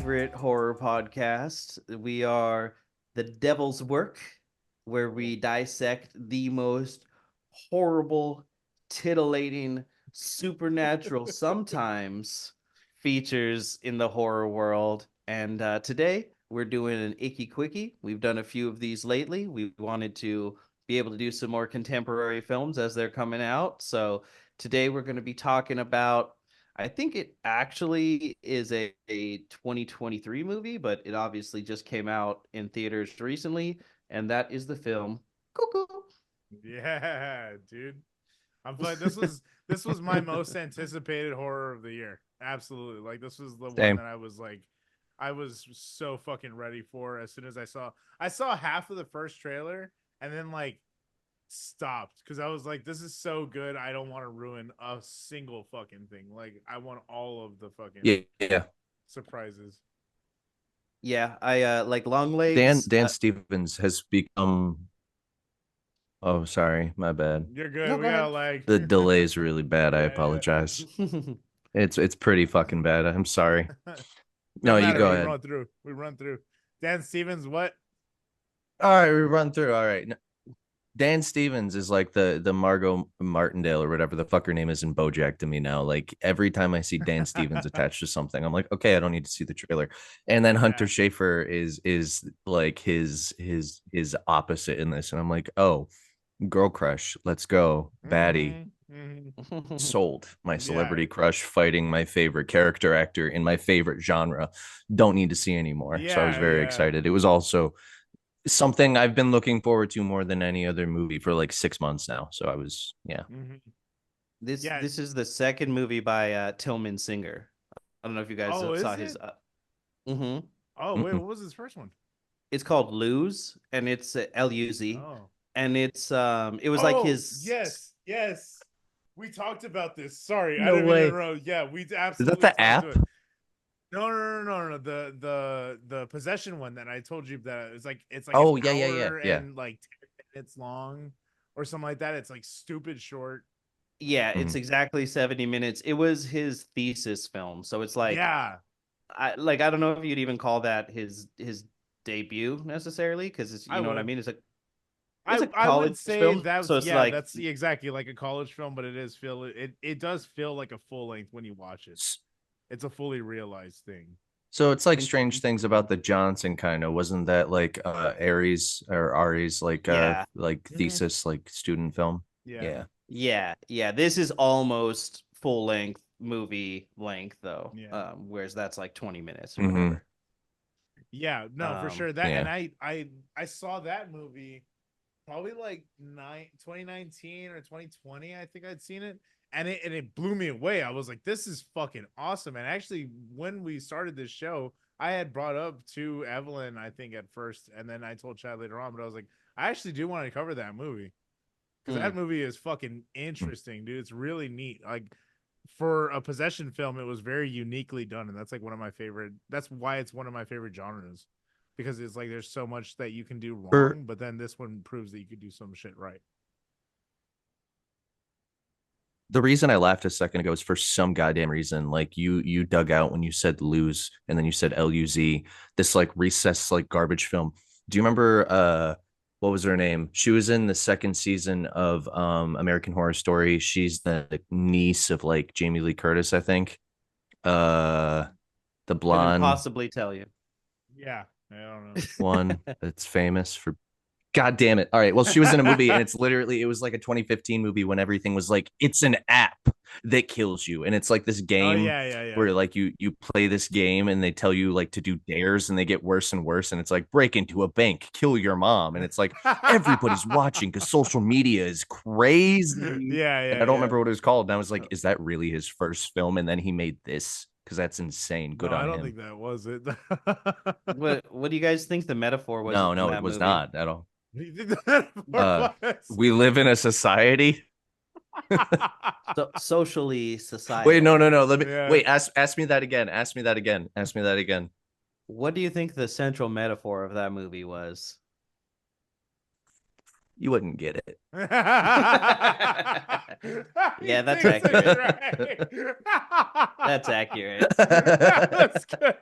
favorite horror podcast. We are The Devil's Work, where we dissect the most horrible, titillating, supernatural, sometimes features in the horror world. And today we're doing an Icky Quickie. We've done a few of these lately. We wanted to be able to do some more contemporary films as they're coming out. So today we're going to be talking about I think it actually is a 2023 movie, but it obviously just came out in theaters recently, and that is the film Cuckoo. Yeah, dude. I'm like this was my most anticipated horror of the year. Absolutely. Like this was the one Same. that I was so fucking ready for as soon as I saw half of the first trailer and then like stopped because I was like, this is so good. I don't want to ruin a single fucking thing. Like I want all of the fucking Yeah. surprises. Yeah, I like long Dan legs. Dan Stevens has become. Oh, sorry, my bad. You're good. No, We go got ahead. like The delay is really bad. I yeah, apologize. It's pretty fucking bad. I'm sorry. yeah. No, Doesn't you matter. go We ahead. run through. We run through. Dan Stevens, what? All right, we run through. All right. Dan Stevens is like the Margot Martindale or whatever the fuck her name is in BoJack to me now. Like every time I see Dan Stevens attached to something, I'm like, okay, I don't need to see the trailer. And then Hunter Yeah. Schafer is like his opposite in this, and I'm like, oh, girl crush, let's go, baddie, Mm-hmm. sold. My Yeah. celebrity crush fighting my favorite character actor in my favorite genre. Don't need to see anymore. So I was Yeah. very Yeah. excited. It was also something I've been looking forward to more than any other movie for like 6 months now. So I was, yeah. Mm-hmm. This Yeah. this is the second movie by Tilman Singer. I don't know if you guys Oh, saw is his. it? Mhm. Oh, wait. Mm-mm. What was his first one? It's called Lose, and it's Luz, Oh. and it was like Oh, his. yes. Yes. We talked about this. Sorry, I No didn't mean to way. interrupt. Yeah, we Is that absolutely the talked to app? it. No. The possession one that I told you that it's like an Oh, yeah, yeah, yeah, hour yeah. and like 10 minutes long or something like that. It's like stupid short. Yeah, it's Mhm. exactly 70 minutes. It was his thesis film. So it's like Yeah. I don't know if you'd even call that his debut necessarily because it's I you know what I would. mean? It's a I would college say film. So that's it's yeah, like that's exactly like a college film, but it does feel like a full length when you watch it. S- It's a fully realized thing. So it's like and Strange Things about the Johnson kind of. Wasn't that like Aries or Ari's yeah. like Mhm. thesis like student film? Yeah. Yeah. Yeah. This is almost full length movie length though. Yeah. Whereas that's like 20 minutes or Hmm. whatever. Yeah, no, for Um sure. That and Yeah. I saw that movie probably like 2019 or 2020. I think I'd seen it. And it blew me away. I was like, this is fucking awesome. And actually, when we started this show, I had brought up to Evelyn, I think, at first, and then I told Chad later on, but I was like, I actually do want to cover that movie. Because hmm. that movie is fucking interesting, dude. It's really neat. Like for a possession film, it was very uniquely done, and that's like one of my favorite. That's why it's one of my favorite genres, because it's like there's so much that you can do For wrong, but then this one proves that you could do some shit right. the reason I laughed a second ago is for some goddamn reason. Like you dug out when you said lose and then you said LUZ, this like recess like garbage film. Do you remember what was her name? She was in the second season of American Horror Story. She's the niece of like Jamie Lee Curtis, I think. Uh the Couldn't blonde possibly tell you. Yeah, I don't know. one that's famous for God damn it. All right. Well, she was in a movie and it was like a 2015 movie when everything was like, it's an app that kills you. And it's like this Oh game yeah. where like you play this game and they tell you like to do dares and they get worse and worse. And it's like break into a bank, kill your mom. And it's like everybody's watching because social media is crazy. And I don't Yeah. remember what it was called. And I was like, is that really his first film? And then he made this because that's insane. No, Good I on don't him. think that was it. What do you guys think the metaphor was No, in no, it that was movie? not at all. You think that Uh, was? we live in a society. So socially, Wait, no, no, societally. no. Let me Yeah. wait. Ask me that again. Ask me that again. Ask me that again. What do you think the central metaphor of that movie was? you wouldn't get it. Yeah, that's He thinks it's accurate. right. That's accurate. That's good.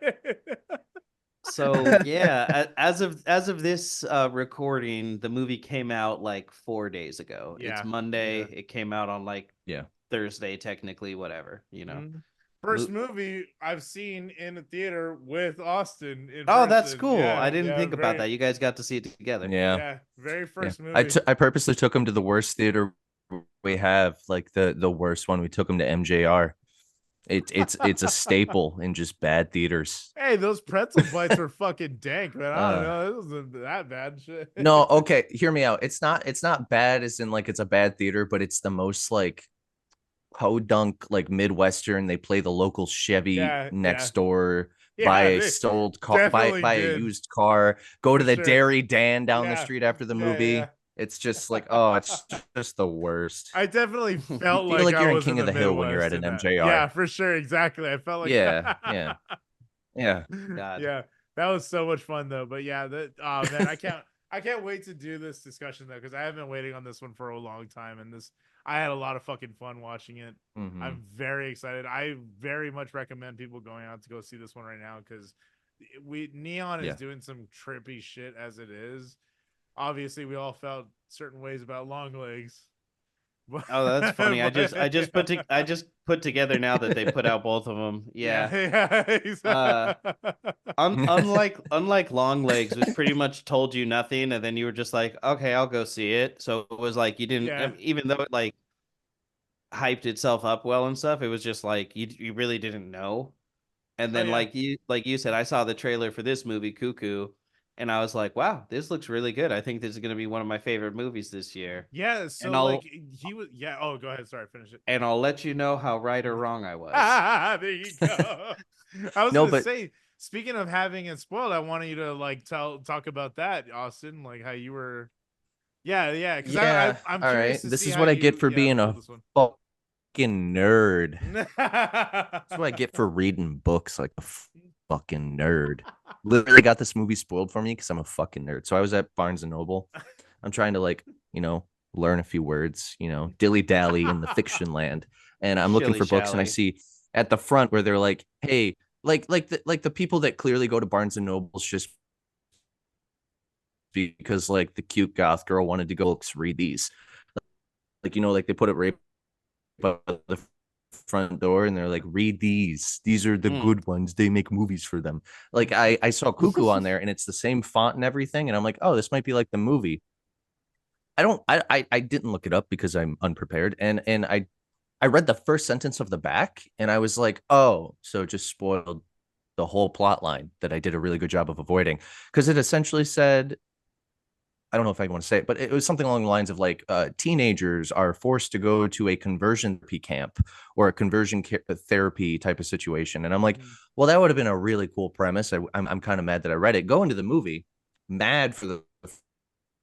So yeah, as of this recording, the movie came out like 4 days ago. It's Yeah, Monday. yeah. It came out on like Yeah. Thursday, technically, whatever, you know. Mhm. First movie I've seen in a theater with Austin in Oh, that's person. cool. I Yeah, didn't yeah, think about very, that. You guys got to see it together. Yeah. yeah, very Yeah. first movie. I purposely took him to the worst theater we have, like the worst one. We took him to MJR. It's a staple in just bad theaters. Hey, those pretzel bites were fucking dank, man. I don't Uh, know. It wasn't that bad shit. no, okay, hear me out. It's not bad as in like it's a bad theater, but it's the most like podunk like Midwestern. They play the local Chevy Yeah, yeah, next door, buy yeah. a They sold car, definitely buy a did used car, go for to the sure. Dairy Dan down the Yeah, street after the yeah, yeah. movie. It's just like, oh, it's just the worst. I definitely You felt feel like like I you're in was in King of the the Hill when you're at Midwest an in that. Yeah, MJR. for sure. Exactly. I felt like Yeah, yeah, yeah. God. yeah, that was so much fun though. But yeah, that oh man, I can't wait to do this discussion though, because I have been waiting on this one for a long time, and this I had a lot of fucking fun watching it. Mhm. I'm very excited. I very much recommend people going out to go see this one right now, because we Neon is Yeah. doing some trippy shit as it is. Obviously, we all felt certain ways about Long Legs. Oh, that's funny. But- I just put together now that they put out both of them. yeah, Yeah. yeah. Unlike Long Legs, which pretty much told you nothing, and then you were just like, okay, I'll go see it. So it was like you didn't, Yeah. even though it like hyped itself up well and stuff, it was just like you really didn't know. And Oh then yeah. like you said, I saw the trailer for this movie, Cuckoo, and I was like, wow, this looks really good. I think this is gonna be one of my favorite movies this year. Yeah, And so like he was yeah, oh go ahead, sorry, finish it. I'll let you know how right or wrong I was. There you go. I was No, gonna but say, speaking of having it spoiled, I wanted you to like talk about that, Austin, like how you were yeah, because yeah, I'm all curious right. to This see is how what I get you for being feel a this one. fucking nerd. That's what I get for reading books like a fucking nerd. Literally got this movie spoiled for me because I'm a fucking nerd. So I was at Barnes and Noble. I'm trying to like, learn a few words, dilly dally in the fiction land. And I'm looking for books and I Shilly-shally. see at the front where they're like, hey, like the people that clearly go to Barnes and Nobles just because like the cute goth girl wanted to go read these. Like, like they put it right by the front door and they're like, read these. These are the good ones. They make movies for them. Like I saw Cuckoo on there and it's the same font and everything. And I'm like, oh, this might be like the movie. I didn't look it up because I'm unprepared. And I read the first sentence of the back and I was like, oh, so it just spoiled the whole plot line that I did a really good job of avoiding. Because it essentially said, I don't know if I want to say it, but it was something along the lines of like teenagers are forced to go to a conversion therapy camp or a conversion therapy type of situation. And I'm like, well, that would have been a really cool premise. I'm kind of mad that I read it. Go into the movie, mad for the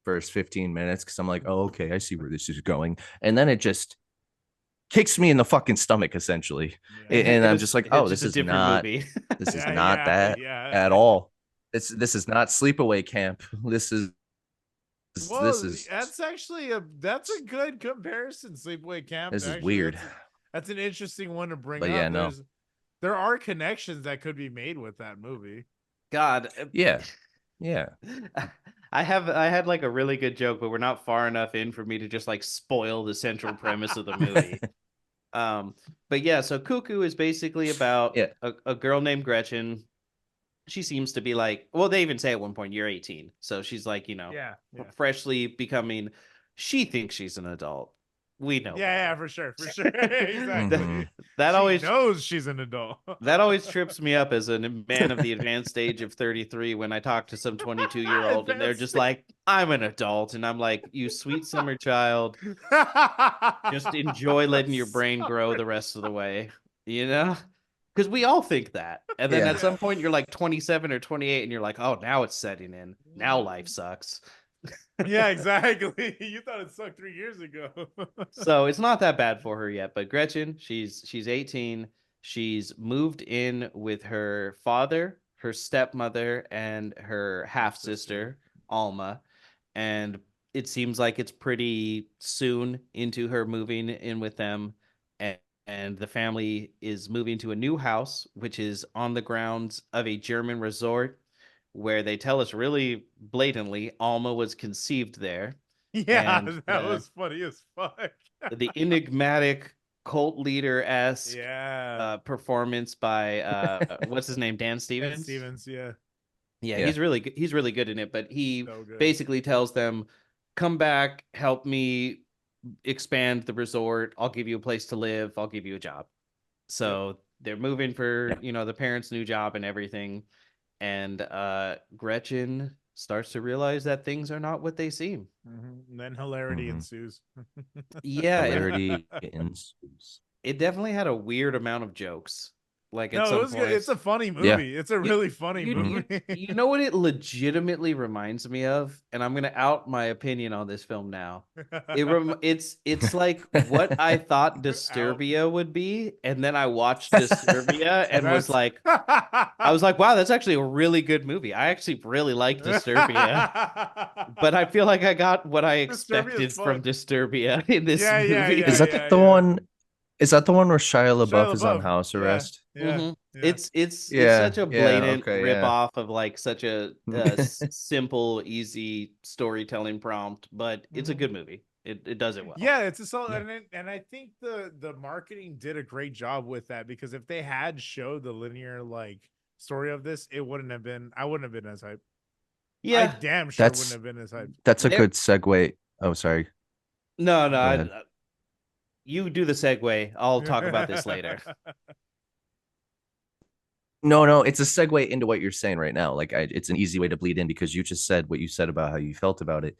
first 15 minutes because I'm like, oh, okay, I see where this is going. And then it just kicks me in the fucking stomach, essentially. And I'm just like, oh, It's just this a is different not, movie. this is Yeah, not that yeah. at all. This is not sleepaway camp. This Well, is that's a good comparison. Sleepaway Camp. this is Actually, weird. that's an interesting one to bring But up. yeah, no. There are connections that could be made with that movie. God. Yeah. Yeah. I had like a really good joke, but we're not far enough in for me to just like spoil the central premise of the movie. But yeah, so Cuckoo is basically about Yeah. a girl named Gretchen. She seems to be like, well, they even say at one point you're 18. So she's like, Yeah. freshly becoming, she thinks she's an adult. We know. Yeah, for sure. Exactly. That She always knows she's an adult. that always trips me up as a man of the advanced age of 33 when I talk to some 22-year-old and they're just like, I'm an adult. And I'm like, you sweet summer child, just enjoy letting your brain grow the rest of the way, you know? Because we all think that. And then Yeah. at some point you're like 27 or 28 and you're like, oh, now it's setting in. Now life sucks. Yeah, exactly. You thought it sucked 3 years ago. So it's not that bad for her yet. But Gretchen, she's 18. She's moved in with her father, her stepmother, and her half sister, Alma. And it seems like it's pretty soon into her moving in with them, and the family is moving to a new house, which is on the grounds of a German resort, where they tell us really blatantly Alma was conceived there, Yeah, and that was funny as fuck. the enigmatic cult leader esque Yeah. performance by what's his name, Dan And Stevens. Stevens, yeah. Yeah, Yeah. he's really good in it, but he So good. basically tells them, "Come back, help me expand the resort. I'll give you a place to live. I'll give you a job." So they're moving for, Yeah. the parents' new job and everything. And Gretchen starts to realize that things are not what they seem. And then hilarity Mhm. ensues. Yeah, Hilarity ensues. it definitely had a weird amount of jokes. Like at No, it some was good. It's points. a funny Yeah. movie. It's a You, really funny you, you, movie. you know what it legitimately reminds me of, and I'm gonna out my opinion on this film now. It's like what I thought Out. Disturbia would be, and then I watched Disturbia and was That's like, I was like, wow, that's actually a really good movie. I actually really like Disturbia, but I feel like I got what I Disturbia is expected from fun. Disturbia in this Yeah, yeah, movie. yeah, Is that yeah, the yeah. one? Is that the one where Shia Shia LaBeouf is on LaBeouf. house Yeah, arrest? yeah, hmm yeah. It's Yeah. such a Yeah. blatant Okay. rip Yeah. off of like such a, simple, easy storytelling prompt, but it's a Mhm. good movie. It does it well. Yeah, it's a solid, Yeah. and I think the marketing did a great job with that, because if they had showed the linear like story of this, it wouldn't have been. I wouldn't have been as hyped. I Yeah, damn sure wouldn't That's have been as hyped. that's a there. good segue. Oh, sorry. No, no, Go ahead. you do the segue. I'll talk about this later. No, no, it's a segue into what you're saying right now. Like, it's an easy way to bleed in because you just said what you said about how you felt about it.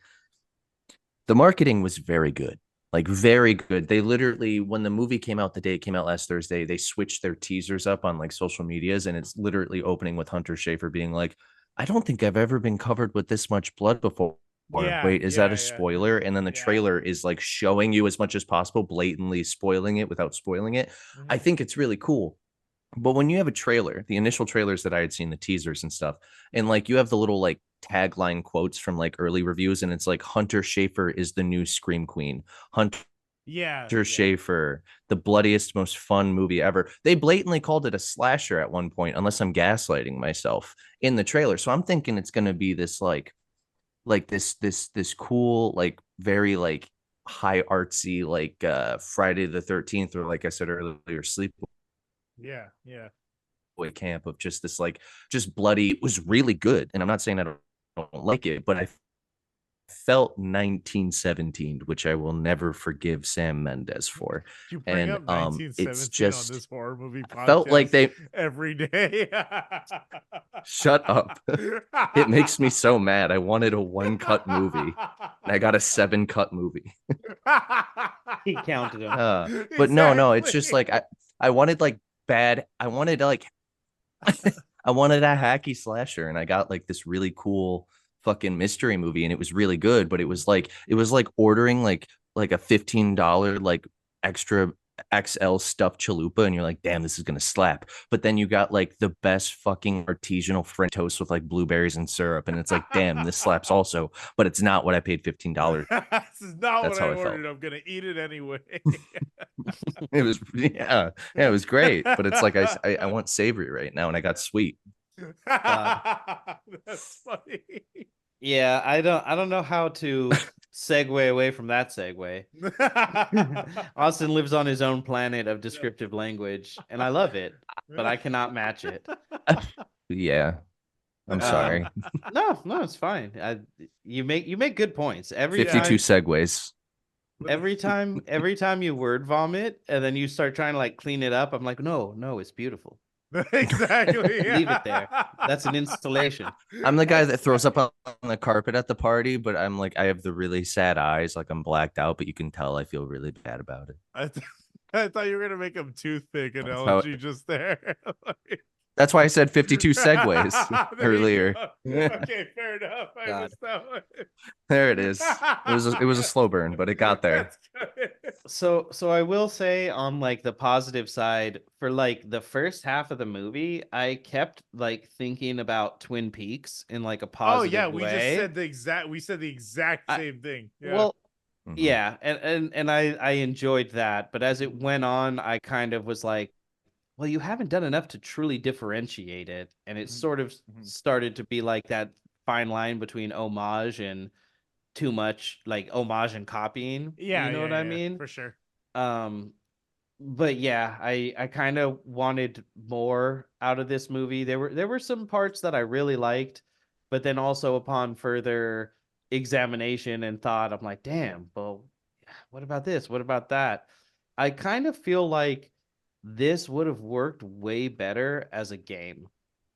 The marketing was very good, like very good. They literally, when the movie came out, the day it came out last Thursday, they switched their teasers up on like social medias, and it's literally opening with Hunter Schafer being like, "I don't think I've ever been covered with this much blood before." Yeah, Wait, is that yeah, a yeah, spoiler? And then the yeah. trailer is like showing you as much as possible, blatantly spoiling it without spoiling it. I Mhm. think it's really cool. But when you have a trailer, the initial trailers that I had seen, the teasers and stuff, and like you have the little like tagline quotes from like early reviews, and it's like Hunter Schafer is the new Scream Queen. Hunter Yeah, yeah. Schafer, the bloodiest, most fun movie ever. They blatantly called it a slasher at one point, unless I'm gaslighting myself in the trailer. So I'm thinking it's gonna be this like this cool, like very like high artsy, like Friday the 13th, or like I said earlier, sleep Yeah, yeah. camp of just this like just bloody. It was really good, and I'm not saying I don't like it, but I felt 1917, which I will never forgive Sam Mendes for. You bring And up it's 1917 on just, this horror movie I felt like podcast they every day. shut up. It makes me so mad. I wanted a one cut movie, and I got a 7 cut movie. He counted them. But no, no, it's Exactly. just like I wanted like bad. I wanted like I wanted a hacky slasher, and I got like this really cool fucking mystery movie, and it was really good. But it was like ordering like a $15 like extra XL stuffed chalupa, and you're like, damn, this is gonna slap. But then you got like the best fucking artisanal French toast with like blueberries and syrup, and it's like, damn, this slaps also. But it's not what I paid $15. This is not That's what I how I felt. ordered. I'm gonna eat it anyway. It was yeah, yeah, it was great. But it's like I want savory right now, and I got sweet. God. That's funny. Yeah, I don't know how to segue away from that segue. Austin lives on his own planet of descriptive language, and I love it, but I cannot match it. Yeah, I'm Um, sorry. no, no, it's fine. You make good points every 52 time. segues. Every time you word vomit, and then you start trying to like clean it up, I'm like, no, no, it's beautiful. Exactly. Leave it there. That's an installation. I'm the guy that throws up on the carpet at the party, but I'm like, I have the really sad eyes, like I'm blacked out, but you can tell I feel really bad about it. I thought you were gonna make a toothpick That's how, analogy just there. that's why I said 52 segues There you earlier. go. Okay, fair enough. I God. missed that one. There it is. It was a slow burn, but it got there. That's good. So I will say on like the positive side, for like the first half of the movie, I kept like thinking about Twin Peaks in like a Oh yeah, positive we just way. said the exact I same thing. Yeah. well, Mhm. yeah, and I enjoyed that, but as it went on, I kind of was like, well, you haven't done enough to truly differentiate it, and it Mhm, sort of mhm. started to be like that fine line between homage and too much like homage and copying. Yeah, You know yeah, what I yeah, mean? for sure. Um, but yeah, I kind of wanted more out of this movie. There were some parts that I really liked, but then also upon further examination and thought, I'm like, damn, well, what about this? What about that? I kind of feel like this would have worked way better as a game.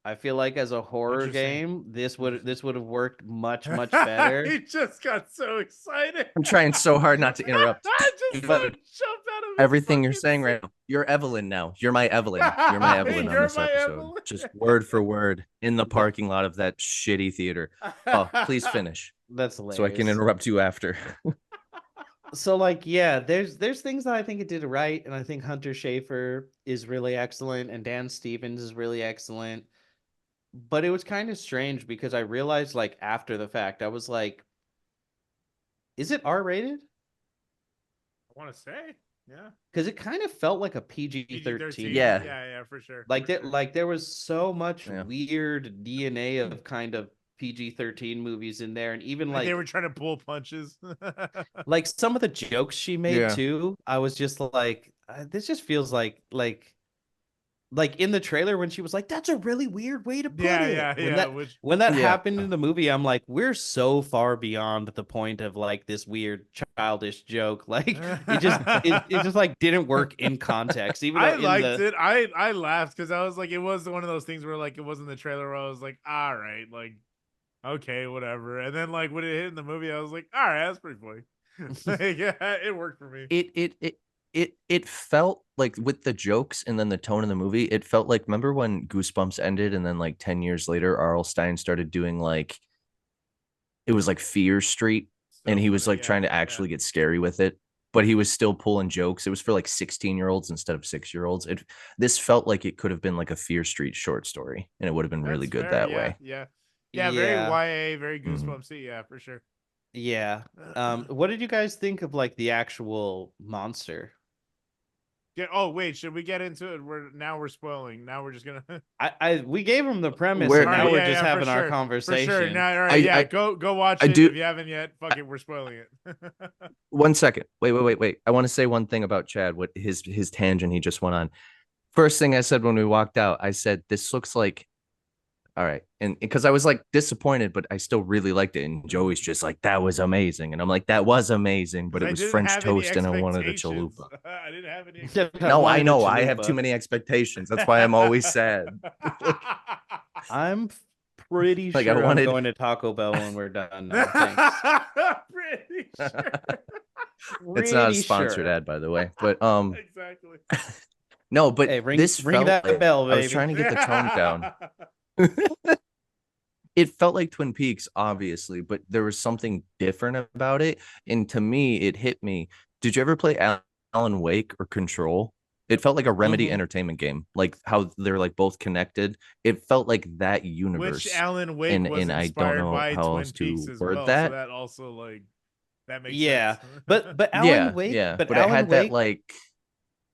I feel like as a horror Interesting. game, this would Interesting. this would have worked much better. He just got so excited. I'm trying so hard not to interrupt. Just so Dude, jumped out of his everything you're fucking saying seat. right now. You're Evelyn now. You're my Evelyn. You're my Evelyn on You're this my episode. Evelyn. Just word for word in the parking lot of that shitty theater. Oh, please finish That's so I can hilarious. interrupt you after. So like yeah, there's things that I think it did right, and I think Hunter Schafer is really excellent, and Dan Stevens is really excellent. But it was kind of strange because I realized like after the fact, I was like, is it R rated? I want to say, yeah. Because it kind of felt like a PG-13. PG-13 Yeah. movie. Yeah, yeah, for sure. Like For there, sure. like there was so much Yeah. weird DNA of kind of PG-13 movies in there, and even Like they were trying to pull punches. like some of the jokes she made Yeah. too. I was just like, this just feels like in the trailer when she was like, "That's a really weird way to put Yeah, it." yeah, yeah. Which When that Yeah. happened in the movie, I'm like, we're so far beyond the point of like this weird childish joke. Like it just like didn't work in context, even though I in liked the it. I laughed because I was like, it was one of those things where like it wasn't the trailer where I was like, all right, like okay, whatever. And then like when it hit in the movie, I was like, all right, that's pretty funny. Like, yeah, it worked for me. It felt like with the jokes and then the tone of the movie, it felt like remember when Goosebumps ended and then like 10 years later R.L. Stein started doing like it was like Fear Street and Still he was funny, like yeah, trying to yeah. actually get scary with it, but he was still pulling jokes. It was for like 16-year-olds instead of 6-year-olds. This felt like it could have been like a Fear Street short story and it would have been really That's good fair. that Yeah, way. yeah, yeah. Very yeah, YA, very Mhm. Goosebumpsy. Yeah, for sure. yeah. What did you guys think of like the actual monster? Yeah. Oh wait, should we get into it? We're spoiling. Now we're just gonna. We gave him the premise, Where and All now right, we're yeah, just yeah, for having our sure, for sure. conversation. Now, all right, yeah, I go watch I it if do you haven't yet. Fuck it, we're spoiling it. 1 second. Wait. I want to say one thing about Chad, what his tangent he just went on. First thing I said when we walked out, I said, this looks like all right. And because I was like disappointed, but I still really liked it. And Joey's just like, that was amazing. And I'm like, that was amazing, but Because it I was didn't French have any toast and I wanted a expectations. chalupa. I didn't have any I No, I wanted a know. I have too chalupa. many expectations. That's why I'm always sad. like, I'm pretty like I sure I'm wanted going to Taco Bell when we're done now. Thanks. Pretty sure. it's not a Pretty sponsored sure. ad, by the way. But Exactly. no, but Hey, this ring felt that like bell, I was baby. trying to get the tone down. It felt like Twin Peaks, obviously, but there was something different about it. And to me, it hit me. Did you ever play Alan Wake or Control? It felt like a Remedy Hmm. entertainment game, like how they're like both connected. It felt like that Which universe. Alan Wake was And I don't inspired know by how Twin else Peaks to as word well. So that. that also like that makes Yeah, sense. but Yeah, yeah. But But it had that like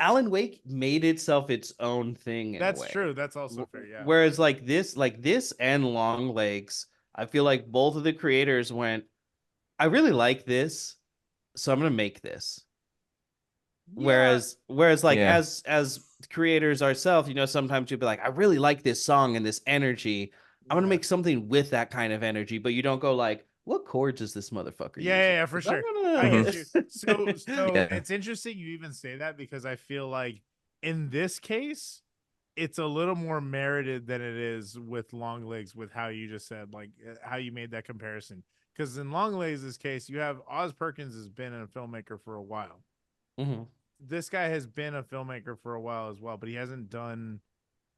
Alan Wake made itself its own thing in a That's way. true. That's also fair. Yeah. Whereas like this and Long Legs, I feel like both of the creators went, I really like this, so I'm gonna make this. Yeah. Whereas like yeah. as creators ourselves, sometimes you'll be like, I really like this song and this energy. I'm gonna Yeah. make something with that kind of energy, but you don't go like, what chords is this motherfucker Yeah, yeah, using? yeah, for 'Cause I'm sure. I Mhm. get you. So Yeah. it's interesting you even say that because I feel like in this case, it's a little more merited than it is with Long Legs, with how you just said, like how you made that comparison. Because in Long Legs' case, you have Oz Perkins has been a filmmaker for a while. Mhm. This guy has been a filmmaker for a while as well, but he hasn't done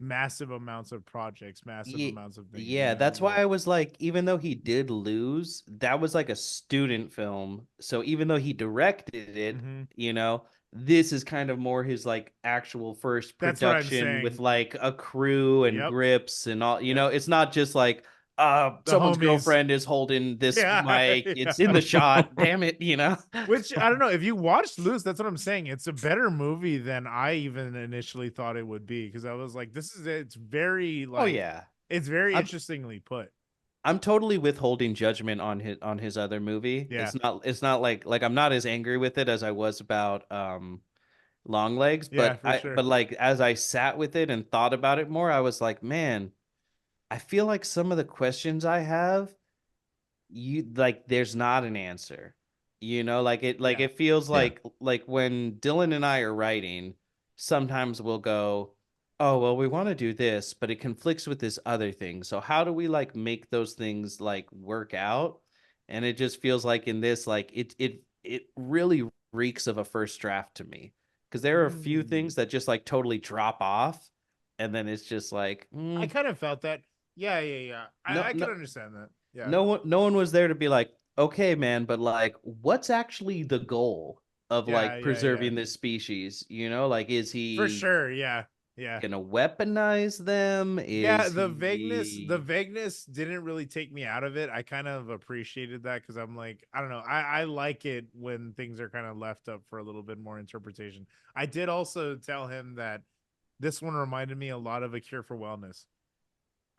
massive amounts of projects, massive amounts of things. Yeah, that's why I was like, even though he did lose, that was like a student film. So even though he directed it, Mhm. you know, this is kind of more his like actual first That's what I'm production with saying. like a crew and Yep. grips and all, you Yep. know, it's not just like The someone's homies. girlfriend is holding this Yeah, mic, it's in yeah. the shot, damn it, you know. Which I don't know. If you watched Loose, that's what I'm saying. It's a better movie than I even initially thought it would be, because I was like, this is it's very Oh like yeah. it's very I'm interestingly put. I'm totally withholding judgment on his other movie. Yeah. It's not like I'm not as angry with it as I was about long legs, Yeah, but for sure. like as I sat with it and thought about it more, I was like, man, I feel like some of the questions I have, you like there's not an answer. You know, like Yeah. it feels Yeah. like when Dylan and I are writing, sometimes we'll go, "Oh, well, we want to do this, but it conflicts with this other thing. So how do we like make those things like work out?" And it just feels like in this like it really reeks of a first draft to me. Because there are a few Mm. things that just like totally drop off and then it's just like, I kind of felt that. Yeah, yeah, yeah. no, I could no, understand that. Yeah. no one was there to be like, okay, man, but like, what's actually the goal of Yeah, like yeah, yeah. preserving this species? You know, like, is For he sure. Yeah. Yeah. gonna weaponize them? Yeah, Is the he? vagueness didn't really take me out of it. I kind of appreciated that, because I'm like, I don't know. I like it when things are kind of left up for a little bit more interpretation. I did also tell him that this one reminded me a lot of A Cure for Wellness.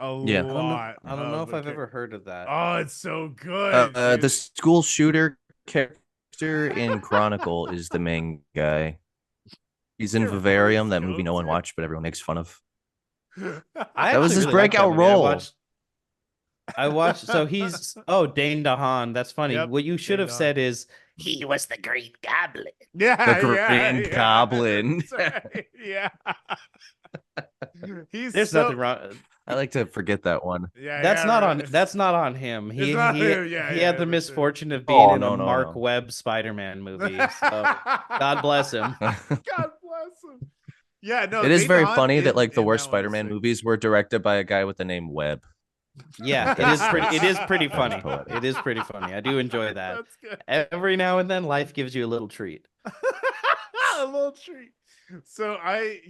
A Yeah. lot I don't know of if A I've Cure. ever heard of that. Oh, it's so good, The dude. school shooter character in Chronicle is the main guy. He's in Your voice Vivarium, that movie no goes one watched, but everyone makes fun of. I That was actually his really like that breakout movie. role. I watched. So he's Dane DeHaan. That's funny. Yep. What you should Ding have dong. said is he was the Green Goblin. The Yeah, yeah, Green yeah. Goblin. That's right. Yeah. He's There's so nothing wrong. I like to forget that one. yeah, That's yeah, not on. right. That's not on him. It's not him. Yeah, He yeah, had yeah, the for sure. misfortune of being Oh, in the no, no, Mark no. Webb Spider-Man movie. So God bless him. God bless him. Yeah, no, It is Dane very DeHaan funny that like the in worst that one is Spider-Man sick. movies were directed by a guy with the name Webb. Yeah, It's it is pretty it's funny. poetic. It is pretty funny. I do enjoy that. That's good. Every now and then, life gives you a little treat. A little treat. So I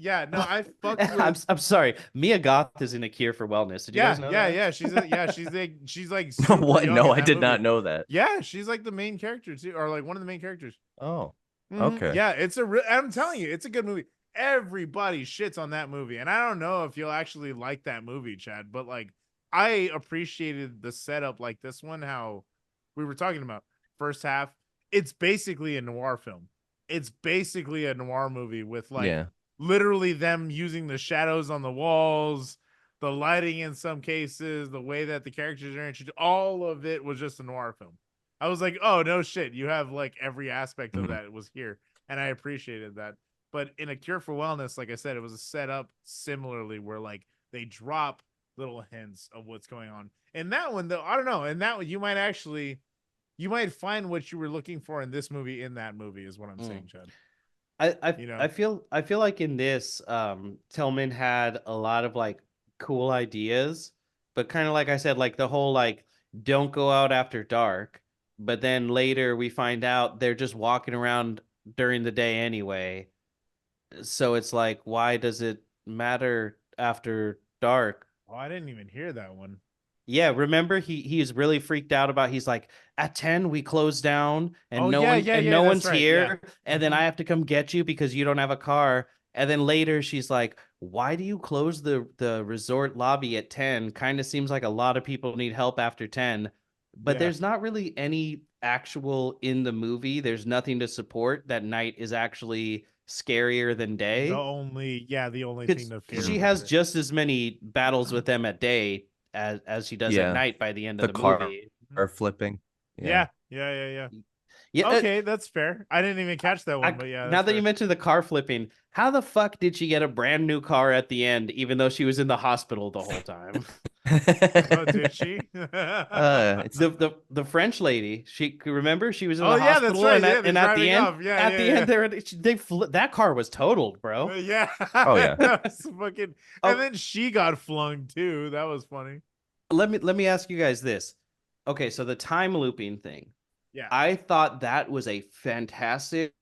fucked with. I'm sorry. Mia Goth is in A Cure for Wellness. Did you guys Yeah, know yeah, that? yeah. She's like super What? young No, in I that did movie. not know that. Yeah, she's like the main character too, or like one of the main characters. Oh, Mhm. okay. Yeah, I'm telling you, it's a good movie. Everybody shits on that movie, and I don't know if you'll actually like that movie, Chad. But like, I appreciated the setup, like this one, how we were talking about first half. It's basically a noir film. It's basically a noir movie with like Yeah. literally them using the shadows on the walls, the lighting in some cases, the way that the characters are introduced. All of it was just a noir film. I was like, oh no shit, you have like every aspect of Mhm. that was here, and I appreciated that. But in A Cure for Wellness, like I said, it was a setup similarly where like they drop little hints of what's going on. In that one, though, I don't know. In that one, you might find what you were looking for in this movie in that movie, is what I'm saying, Chad. You know, I feel like in this Tillman had a lot of like cool ideas, but kind of like I said, like the whole like don't go out after dark, but then later we find out they're just walking around during the day anyway. So it's like, why does it matter after dark? oh, I didn't even hear that one. Yeah, remember he's really freaked out about he's like at 10 we close down and Oh yeah, yeah, yeah. no That's one's right. Yeah. here and then I have to come get you because you don't have a car. And then later she's like, "Why do you close the resort lobby at 10? Kind of seems like a lot of people need help after 10." But Yeah. there's not really any actual in the movie. There's nothing to support that night is actually scarier than day. The only thing Because to fear she for has sure. just as many battles with them at day as she does at Yeah. night by the end of The the car movie. flipping. Yeah. Yeah, yeah, yeah, yeah. Yeah. Okay, that's fair. I didn't even catch that one, but yeah, Now that's that you fair. mentioned the car flipping, how the fuck did she get a brand new car at the end, even though she was in the hospital the whole time? Oh, did she? It's The French lady, she remember she was in Oh the yeah, that's hospital, right. and Yeah, they're at the driving end, off. Yeah, yeah, yeah. that car was totaled, bro. Yeah, oh yeah. that was fucking. And Oh, then she got flung too. That was funny. let me ask you guys this. Okay, so the time looping thing. Yeah. I thought that was a fantastic,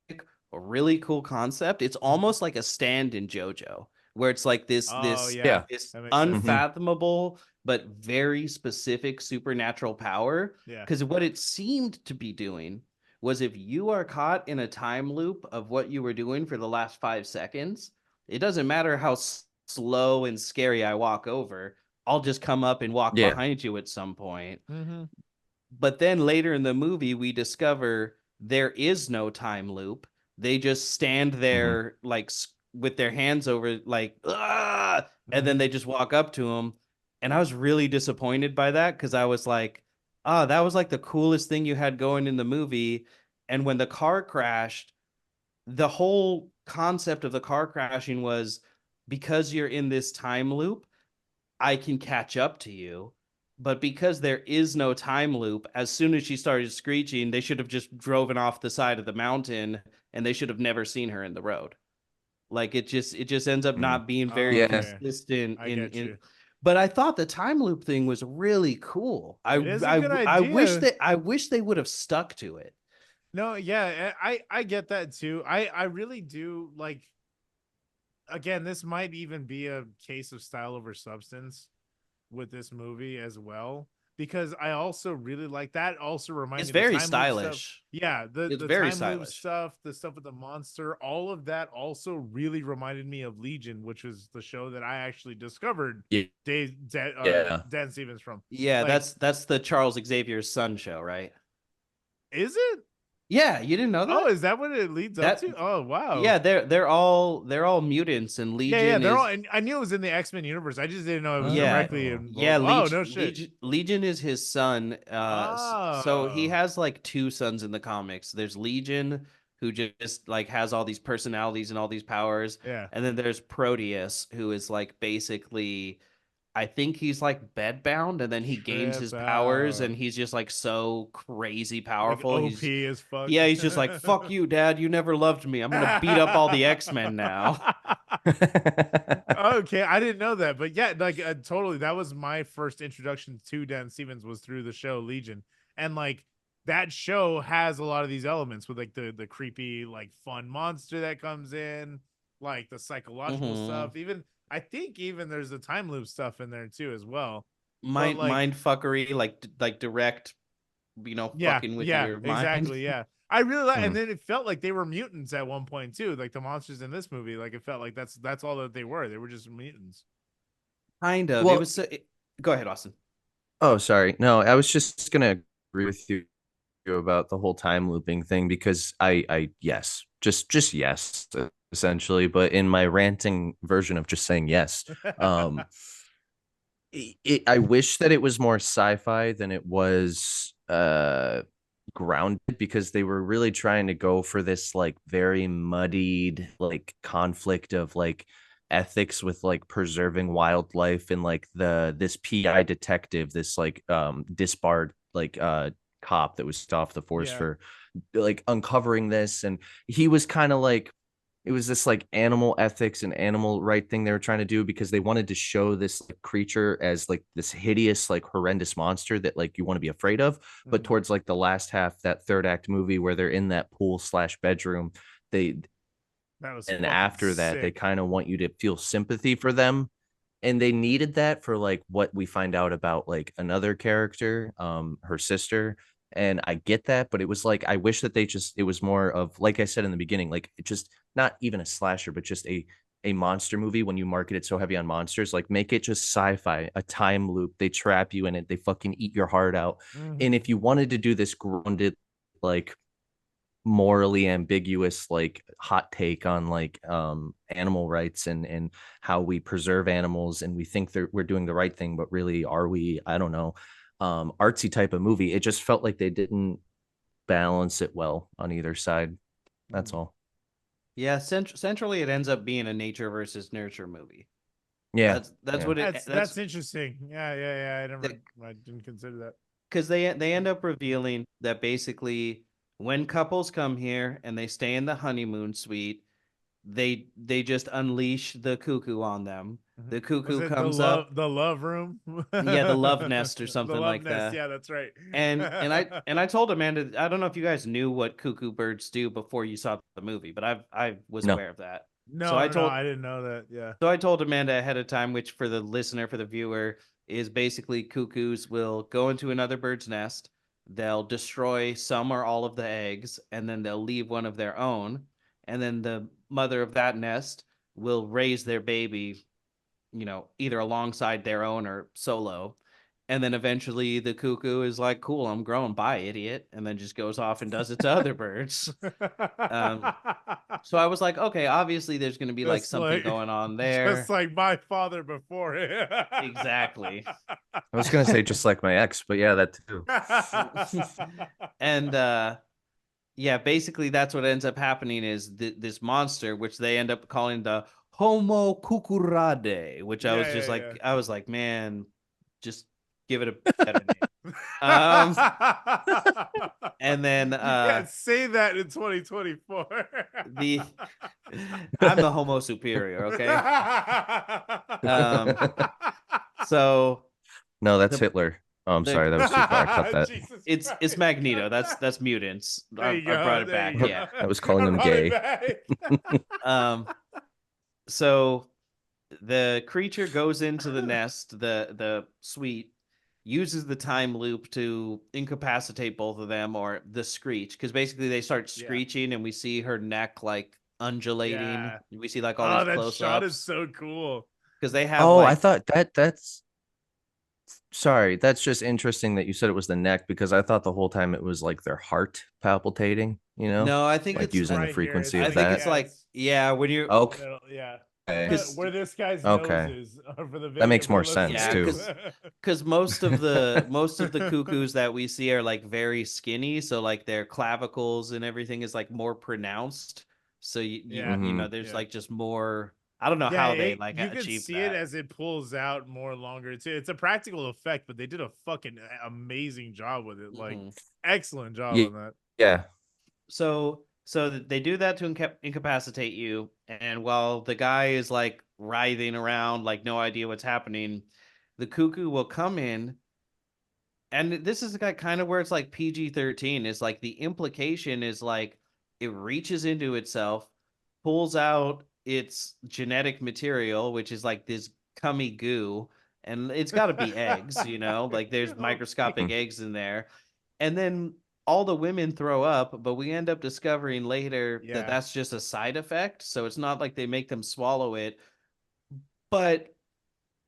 really cool concept. It's Mhm. almost like a stand in JoJo, where it's like this Oh this yeah, Yeah. this that makes sense. hmm unfathomable but very specific supernatural power. Yeah. Because what it seemed to be doing was if you are caught in a time loop of what you were doing for the last 5 seconds, it doesn't matter how slow and scary I walk over. I'll just come up and walk Yeah. behind you at some point. Mm-hmm. But then later in the movie, we discover there is no time loop. They just stand hmm there like with their hands over like, "Ah!" And then Mm-hmm. they just walk up to him. And I was really disappointed by that because I was like, oh, that was like the coolest thing you had going in the movie. And when the car crashed, the whole concept of the car crashing was because you're in this time loop, I can catch up to you. But because there is no time loop, as soon as she started screeching, they should have just driven off the side of the mountain and they should have never seen her in the road. Like it just ends up not being very Yeah. Okay, consistent I in get you. but I thought the time loop thing was really cool. It is a good idea. I wish they would have stuck to it. No, yeah, I get that too. I really do like. Again, this might even be a case of style over substance with this movie as well, because I also really like that. Also remind It's me the very time loop stuff. stylish. Yeah, It's the very time loop stylish. stuff, the stuff with the monster, all of that also really reminded me of Legion, which was the show that I actually discovered Yeah. Yeah. Dan Stevens from. Yeah, Like, that's the Charles Xavier's son show, right? is it? Yeah, you didn't know Oh, that? is that what it leads up That to? Oh, wow. yeah, they're all mutants, and Yeah, yeah, Legion they're all. is I knew it was in the X Men universe. I just didn't know it was yeah, directly yeah, involved. Oh, Legion, no shit. Legion is his son. So he Oh, has like two sons in the comics. There's Legion, who just like has all these personalities and all these powers, yeah. and then there's Proteus, who is like basically, I think he's like bedbound, and then he gains Trip his powers, out. and he's just like so crazy Like powerful. OP as fuck. Yeah, he's just like, fuck you, dad. You never loved me. I'm gonna beat up all the X-Men now. Okay, I didn't know that, but yeah, like totally. That was my first introduction to Dan Stevens was through the show Legion, and like that show has a lot of these elements with like the creepy like fun monster that comes in, like the psychological hmm stuff. Even I think even there's the time loop stuff in there too as well. But Mind like fuckery, like direct, yeah, fucking with yeah, your mind. exactly. Yeah. I really like, and Mhm. then it felt like they were mutants at one point too. Like the monsters in this movie, like it felt like that's all that they were. They were just mutants. Kind of. It Well, was. Go ahead, Austin. oh, sorry. No, I was just gonna agree with you about the whole time looping thing because yes, just yes, essentially. But in my ranting version of just saying yes, um, I wish that it was more sci-fi than it was grounded because they were really trying to go for this like very muddied like conflict of like ethics with like preserving wildlife and like this PI detective, this like disbarred like cop that was off the force Yeah. for like uncovering this, and he was kind of like it was this like animal ethics and animal right thing they were trying to do because they wanted to show this like, creature as like this hideous like horrendous monster that like you want to be afraid of. But Mhm. towards like the last half, that third act movie where they're in that pool slash bedroom, they That was and fucking after that they sick. kind of want you to feel sympathy for them, and they needed that for like what we find out about like another character, her sister. And I get that, but it was like I wish that they just it was more of like I said in the beginning, like it just not even a slasher, but just a monster movie. When you market it so heavy on monsters, like make it just sci-fi, a time loop, they trap you in it, they fucking eat your heart out. And Mhm. if you wanted to do this grounded like morally ambiguous like hot take on like animal rights and how we preserve animals and we think that we're doing the right thing, but really are we? I don't know. Artsy type of movie, it just felt like they didn't balance it well on either side. That's Mhm. all. Yeah, centrally, it ends up being a nature versus nurture movie. Yeah. That's Yeah. what it. That's interesting. Yeah. I didn't consider that. Because they end up revealing that basically when couples come here and they stay in the honeymoon suite, they just unleash the cuckoo on them. The Was cuckoo it comes up, the love room? yeah, the love nest or The something love like nest. that. Yeah, that's right. And I told Amanda, I don't know if you guys knew what cuckoo birds do before you saw the movie, but I was No. aware of that. So No, I didn't know that. Yeah. I told Amanda ahead of time, which for the listener, for the viewer, is basically cuckoos will go into another bird's nest, they'll destroy some or all of the eggs, and then they'll leave one of their own, and then the mother of that nest will raise their baby, either alongside their own or solo. And then eventually the cuckoo is like, cool, I'm grown, bye, idiot. And then just goes off and does it to other birds. So I was like, okay, obviously there's going to be like Just something going on just there. like my father before him. Exactly. I was gonna say just like my ex, but yeah, that too. And yeah, basically that's what ends up happening is this monster, which they end up calling the Homo cucurade, which I was just like, I was like, man, just give it a better name. And then yeah, say that in 2024. the I'm the Homo superior, okay? So No, that's the Hitler. Oh, I'm the sorry, that was too far. Cut that. Jesus it's Christ. Magneto. That's mutants. There you I go. brought it There back. you go. Yeah. I was calling I them brought it gay. back. So the creature goes into the nest, the suite, uses the time loop to incapacitate both of them, or the screech, because basically they start Yeah. screeching and we see her neck like undulating. Yeah. We see like all Oh, these that close shot is ups so cool. because they have Oh, I like thought that's sorry. That's just interesting that you said it was the neck because I thought the whole time it was like their heart palpitating, no, I think like it's using the right here. frequency It's I of like, think it's that. yeah, like yeah when you're Okay. yeah. because Where this guy's nose Okay. is for the That makes for more listeners. sense yeah too. because most of the cuckoos that we see are like very skinny, so like their clavicles and everything is like more pronounced. So Yeah. there's Yeah. like just more. I don't know Yeah, how they like you can achieve see it that. as it pulls out more longer too. It's a practical effect, but they did a fucking amazing job with it. Like, Mhm. excellent job Yeah. on that. Yeah. So they do that to incapacitate you, and while the guy is like writhing around, like no idea what's happening, the cuckoo will come in. And this is kind of where it's like PG-13 is like the implication is like it reaches into itself, pulls out its genetic material, which is like this cummy goo, and it's got to be eggs, like there's Oh, microscopic Mm. eggs in there. And then all the women throw up, but we end up discovering later that yeah. that's just a side effect. So it's not like they make them swallow it, but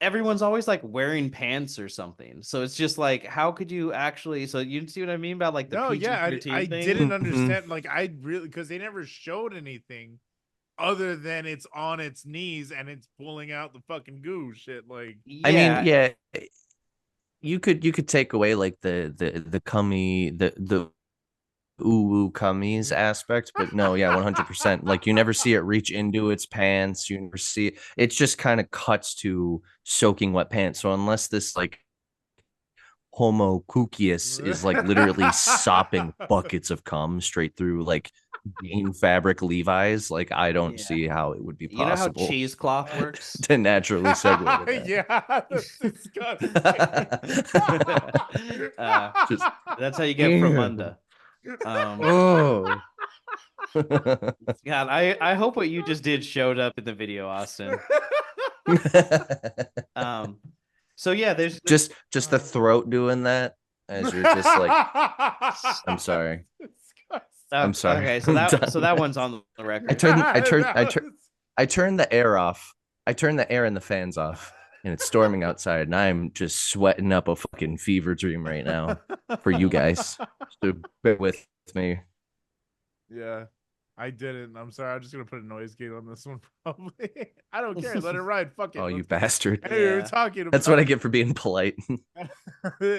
everyone's always like wearing pants or something. So it's just like, how could you actually? So you see what I mean about like the No, yeah, I 13 thing? didn't Mhm. understand. Like, I really, because they never showed anything other than it's on its knees and it's pulling out the fucking goo shit. Like, I mean, Yeah, yeah, you could take away like the cummy the ooh woo cummies aspect, but no, yeah, 100%. Like you never see it reach into its pants. You never see it. It just kind of cuts to soaking wet pants. So unless this like Homo cucius is like literally sopping buckets of cum straight through like jean fabric Levi's, like I don't yeah. see how it would be You know how possible cheesecloth works? to naturally segue to yeah, that's disgusting. that. Just That's how you get from ew. Munda. Um, Oh. God, I hope what you just did showed up in the video, Austin. Um, so yeah, there's just the throat doing that as you're just like, I'm sorry. I'm sorry. okay, so I'm that done. one's on the I record. turned I turned I That turned I turned the air off. I turned the air and the fans off, and it's storming outside, and I'm just sweating up a fucking fever dream right now for you guys. So bear with me. Yeah, I didn't. I'm sorry. I'm just gonna put a noise gate on this one. Probably. I don't care. Let it ride. Fuck it. Oh, you Let's go. bastard. Hey, we were Yeah. talking about. That's what I get for being polite. We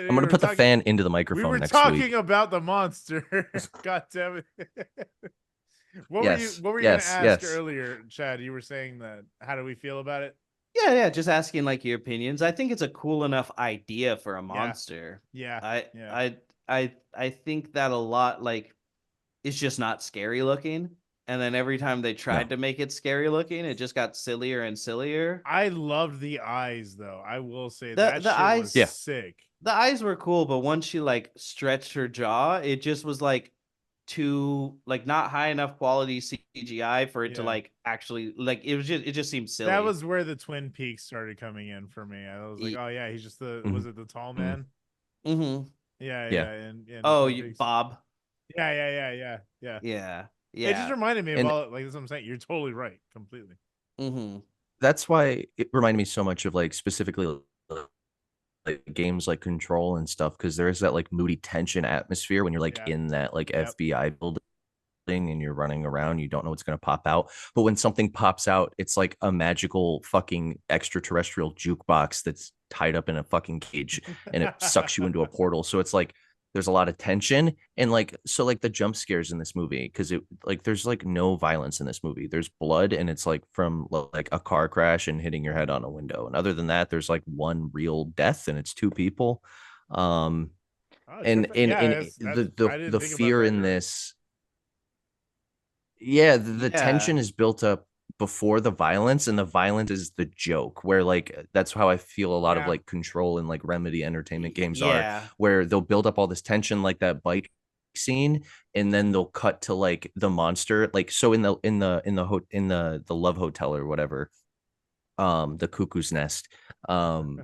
I'm gonna were put the talking- fan into the We microphone were next talking week. about the monster. God damn it. What Yes, were you gonna yes, ask yes. earlier, Chad? You were saying that how do we feel about it? Yeah, just asking like your opinions. I think it's a cool enough idea for a Yeah, monster. yeah, I yeah. I think that a lot, like, it's just not scary looking. And then every time they tried No. to make it scary looking, it just got sillier and sillier. I loved the eyes though. I will say The that the shit was Yeah. eyes sick. the eyes were cool, but once she like stretched her jaw, it just was like too, like, not high enough quality CGI for it to Yeah. like actually, like, it just seemed That silly. was where the Twin Peaks started coming in for me. I was like, Ye- oh yeah, he's just the was Mhm. it the tall Mhm. man? Mhm. Yeah, Yeah. yeah, and Oh, Twin Peaks. Bob. Yeah. Yeah. It just Yeah. reminded me of And all like that's what I'm saying. You're totally right, completely. Mhm. that's why it reminded me so much of like specifically like games like Control and stuff, because there is that like moody tension atmosphere when you're like Yeah. in that like Yep. FBI building and you're running around, you don't know what's going to pop out. But when something pops out, it's like a magical fucking extraterrestrial jukebox that's tied up in a fucking cage and it sucks you into a portal. So it's like there's a lot of tension and like so like the jump scares in this movie because it like there's like no violence in this movie. There's blood and it's like from like a car crash and hitting your head on a window. And other than that, there's like one real death and it's two people. Um Oh, and yeah, that's the I didn't the think about fear that. in You're right. this, yeah, the Yeah. tension is built up before the violence, and the violence is the joke. Where like that's how I feel a lot of Yeah. like Control and like Remedy entertainment games are, Yeah. where they'll build up all this tension, like that bike scene, and then they'll cut to like the monster. Like so in the Love Hotel or whatever, the Cuckoo's Nest,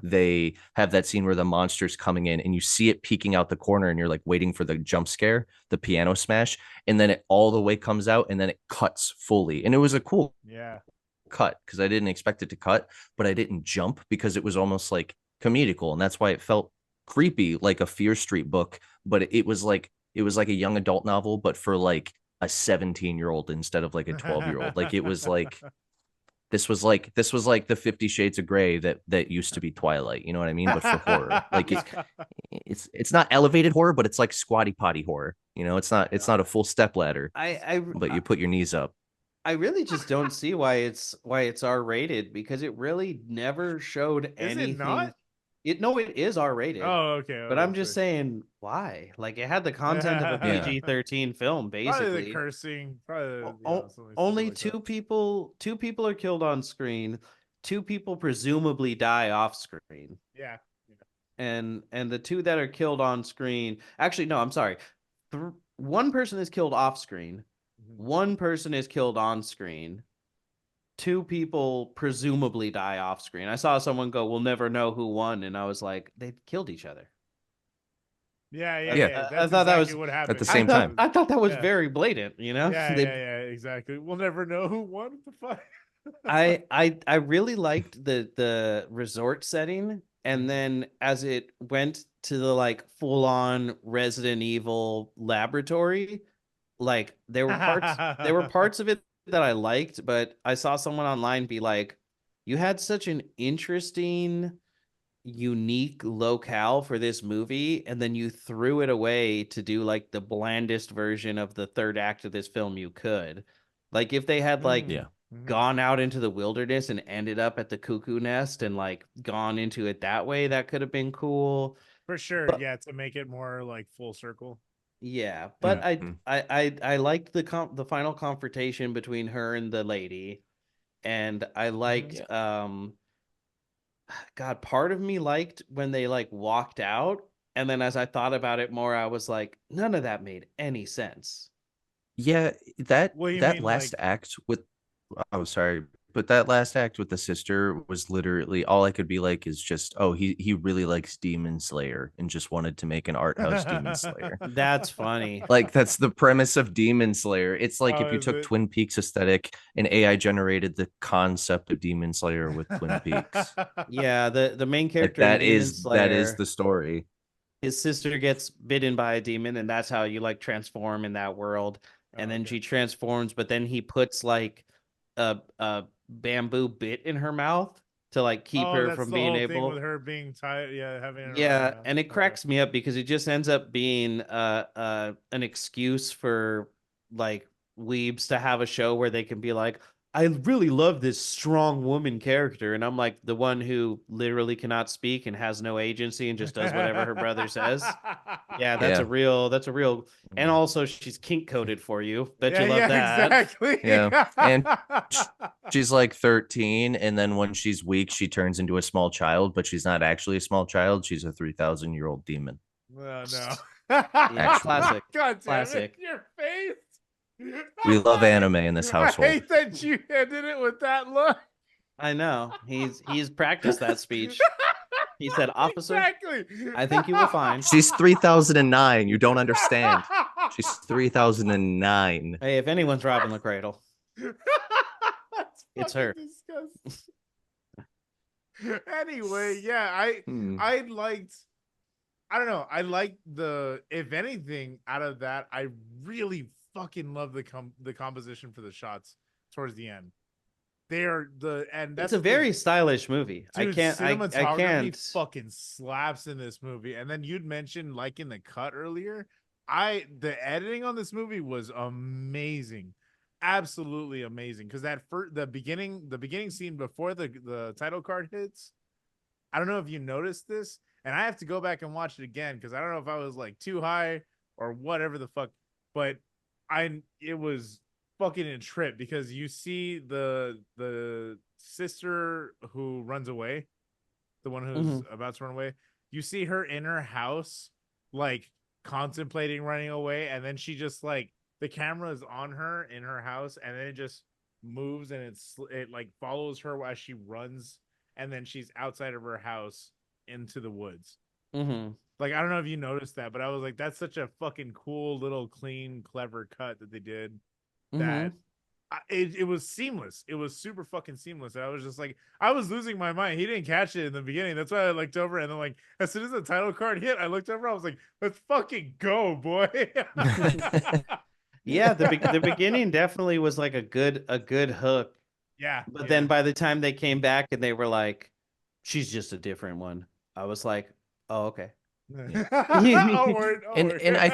they have that scene where the monster's coming in and you see it peeking out the corner and you're like waiting for the jump scare, the piano smash, and then it all the way comes out and then it cuts fully, and it was a cool Yeah. cut because I didn't expect it to cut, but I didn't jump because it was almost like comedical, and that's why it felt creepy, like a Fear Street book, but it was like a young adult novel but for like a 17-year-old instead of like a 12-year-old. Like it was like this was like the 50 Shades of Grey that used to be Twilight, you know what I mean? But for horror. Like it's not elevated horror, but it's like squatty potty horror. You know, it's not a full step ladder, I but I you put your knees up. I really just don't see why it's R rated, because it really never showed Is it not? anything. No, it is R rated, Oh, okay. I but was I'm gonna just say. saying why. Like, it had the content of a Yeah. PG-13 film, Probably the basically. cursing. Probably something stupid Only like that. two people are killed on screen. Two people presumably die off screen. Yeah. Yeah. And the two that are killed on screen, actually, no, I'm sorry. One person is killed off screen. Mhm. One person is killed on screen. Two people presumably die off screen. I saw someone go, "We'll never know who won," and I was like, "They killed each other." I, Yeah. Yeah. I That's thought that exactly was what At the happened. I same Yeah. thought time. I thought that was Yeah. very blatant, you know? Yeah. Exactly. We'll never know who won. What the fuck? I really liked the resort setting, and Mhm. then as it went to the like full on Resident Evil laboratory, like there were parts of it that I liked, but I saw someone online be like, "You had such an interesting, unique locale for this movie, and then you threw it away to do like the blandest version of the third act of this film you could." Like, if they had like Mm. Yeah. Mhm. gone out into the wilderness and ended up at the cuckoo nest and like gone into it that way, that could have been cool. For sure. But Yeah. To make it more like full circle. yeah, but Yeah. I liked the final confrontation between her and the lady, and I Mhm. liked Yeah. God, part of me liked when they like walked out, and then as I thought about it more, I was like, none of that made any sense. Yeah, that What do you that mean? last Like, act with oh sorry, but that last act with the sister was literally all I could be like is just, oh, he really likes Demon Slayer and just wanted to make an art house Demon Slayer. That's funny. Like that's the premise of Demon Slayer. It's like if oh, you is took it? Twin Peaks aesthetic and AI generated the concept of Demon Slayer with Twin Peaks. Yeah, the main Like character in that Demon is Slayer, the story. his sister gets bitten by a demon, and that's how you like transform in that world. And Oh, then okay. she transforms, but then he puts like a bamboo bit in her mouth to like keep Oh, her that's from the being whole thing with able. her being tied. Yeah, having it around her Yeah, mouth. and it Okay. cracks me up because it just ends up being an excuse for like weebs to have a show where they can be like, I really love this strong woman character, and I'm like the one who literally cannot speak and has no agency and just does whatever her brother says. Yeah, Yeah. that's a real, and Mm. also she's kink coded for you. Bet Yeah, you love yeah, that. exactly. Yeah. And she's like 13, and then when she's weak, she turns into a small child, but she's not actually a small child. She's a 3,000-year-old demon. Oh, no. Yeah, Actually. classic. God damn it, Classic. your face. We love anime in this I household. hate that you ended it with that look. I know. He's practiced that speech. He said, "Officer, Exactly. I think you will find." She's 3009. You don't understand. She's 3009. Hey, if anyone's robbing the cradle, That's it's fucking her. disgusting. Anyway, yeah, I Hmm. I liked I don't know. I like the if anything out of that, I really fucking love the composition for the shots towards the end. They're the and It's that's a the thing. very stylish movie. Dude, I cinematography can't. fucking slaps in this movie. And then you'd mentioned like in the cut earlier. The editing on this movie was amazing. Absolutely amazing. Because the beginning scene before the title card hits, I don't know if you noticed this, and I have to go back and watch it again because I don't know if I was like too high or whatever the fuck, but it was fucking a trip because you see the sister who runs away, the one who's about to run away. You see her in her house, like contemplating running away, and then she just like the camera is on her in her house, and then it just moves and it like follows her as she runs, and then she's outside of her house into the woods. Mm-hmm. Like I don't know if you noticed that, but I was like, that's such a fucking cool little clean, clever cut that they did. That Mm-hmm. it was seamless. It was super fucking seamless. I was just like, I was losing my mind. He didn't catch it in the beginning. That's why I looked over and then like as soon as the title card hit, I looked over. I was like, let's fucking go, boy. Yeah, the beginning definitely was like a good hook. Yeah, But yeah. then by the time they came back and they were like, "She's just a different one," I was like, "Oh, okay." Oh, word, oh, and word. and I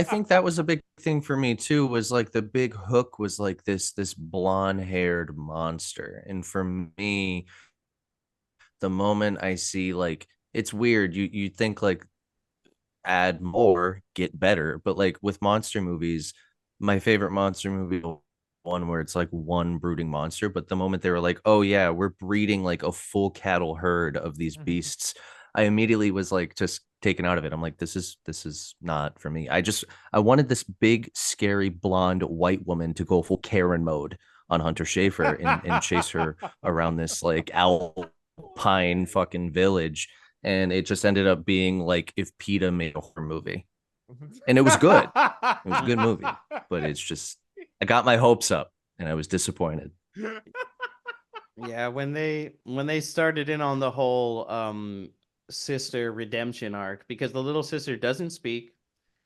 think that was a big thing for me too, was like the big hook was like this blonde-haired monster. And for me, the moment I see, like, it's weird, you think like add more, get better. But like with monster movies, my favorite monster movie, one where it's like one brooding monster. But the moment they were like, oh yeah, we're breeding like a full cattle herd of these beasts, I immediately was like just taken out of it. I'm like, this is not for me. I wanted this big, scary, blonde white woman to go full Karen mode on Hunter Schafer and chase her around this like alpine fucking village, and it just ended up being like if PETA made a horror movie. And it was good. It was a good movie, but it's just I got my hopes up and I was disappointed. Yeah, when they started in on the whole sister redemption arc, because the little sister doesn't speak.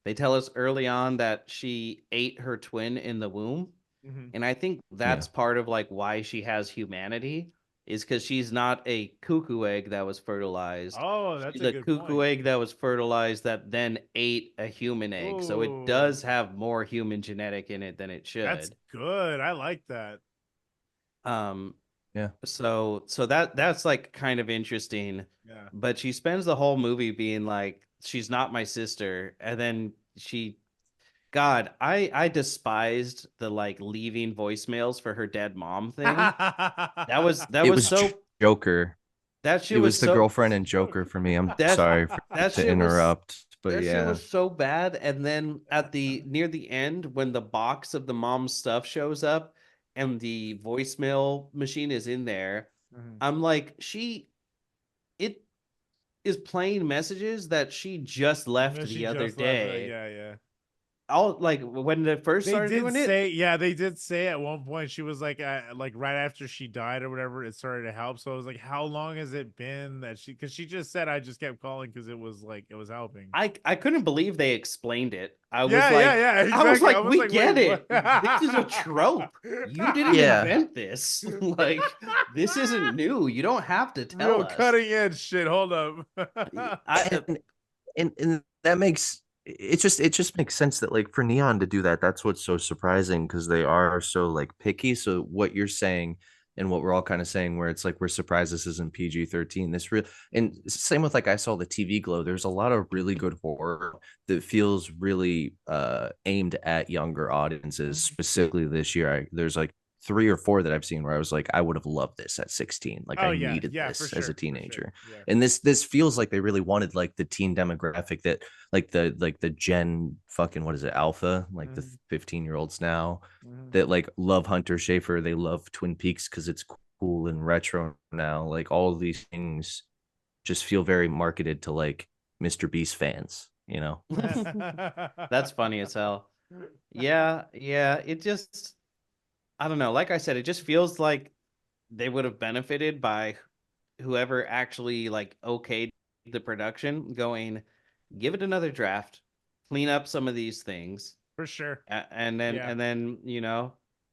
They tell us early on that she ate her twin in the womb. Mhm. And I think Yeah. that's part of like why she has humanity, is because she's not a cuckoo egg that was fertilized. Oh, that's She's a a good cuckoo point. egg that was fertilized that then ate a human egg. So it Ooh, does have more human genetic in it than it that's should. good. I like that. Um, Yeah. so that's like kind of interesting. Yeah. But she spends the whole movie being like, she's not my sister, and then God, I despised the like leaving voicemails for her dead mom thing. That It was was so Joker. that shit It was was the so girlfriend and Joker for me. I'm that sorry that to shit was interrupt, but that shit yeah. was so bad. And then at the near the end, when the box of the mom's stuff shows up and the voicemail machine is in there, Mhm. I'm like, it is playing messages that she just left No, she the other just left. day. Yeah, yeah. All like when they first They started did doing it, say, yeah, they did say at one point she was like right after she died or whatever, it started to help. So I was like, how long has it been that because she just said I just kept calling because it was like it was helping. I couldn't believe they explained it. Yeah, yeah, yeah, exactly. I was We like, wait, get what? it. This is a trope. You didn't Yeah. invent this. Like, this isn't new. You don't have to tell Real us. cutting edge shit. Hold up. I And that makes it just makes sense that like for Neon to do that, that's what's so surprising because they are so like picky. So what you're saying and what we're all kind of saying, where it's like we're surprised this isn't PG-13. This real and same with like I saw the TV Glow. There's a lot of really good horror that feels really aimed at younger audiences. Specifically this year, there's like 3 or 4 that I've seen where I was like, I would have loved this at 16. Like Oh I yeah, needed yeah, for this as a sure, for sure. teenager. Yeah. And this feels like they really wanted like the teen demographic that like the Gen fucking what is it, Alpha, like the Mhm. 15-year-olds now Mhm. that like love Hunter Schafer, they love Twin Peaks because it's cool and retro now. Like all of these things just feel very marketed to like Mr. Beast fans, you know? That's funny as hell. Yeah, yeah. It just, I don't know. Like I said, it just feels like they would have benefited by whoever actually like okayed the production going, give it another draft, clean up some of these things, For sure. and then Yeah.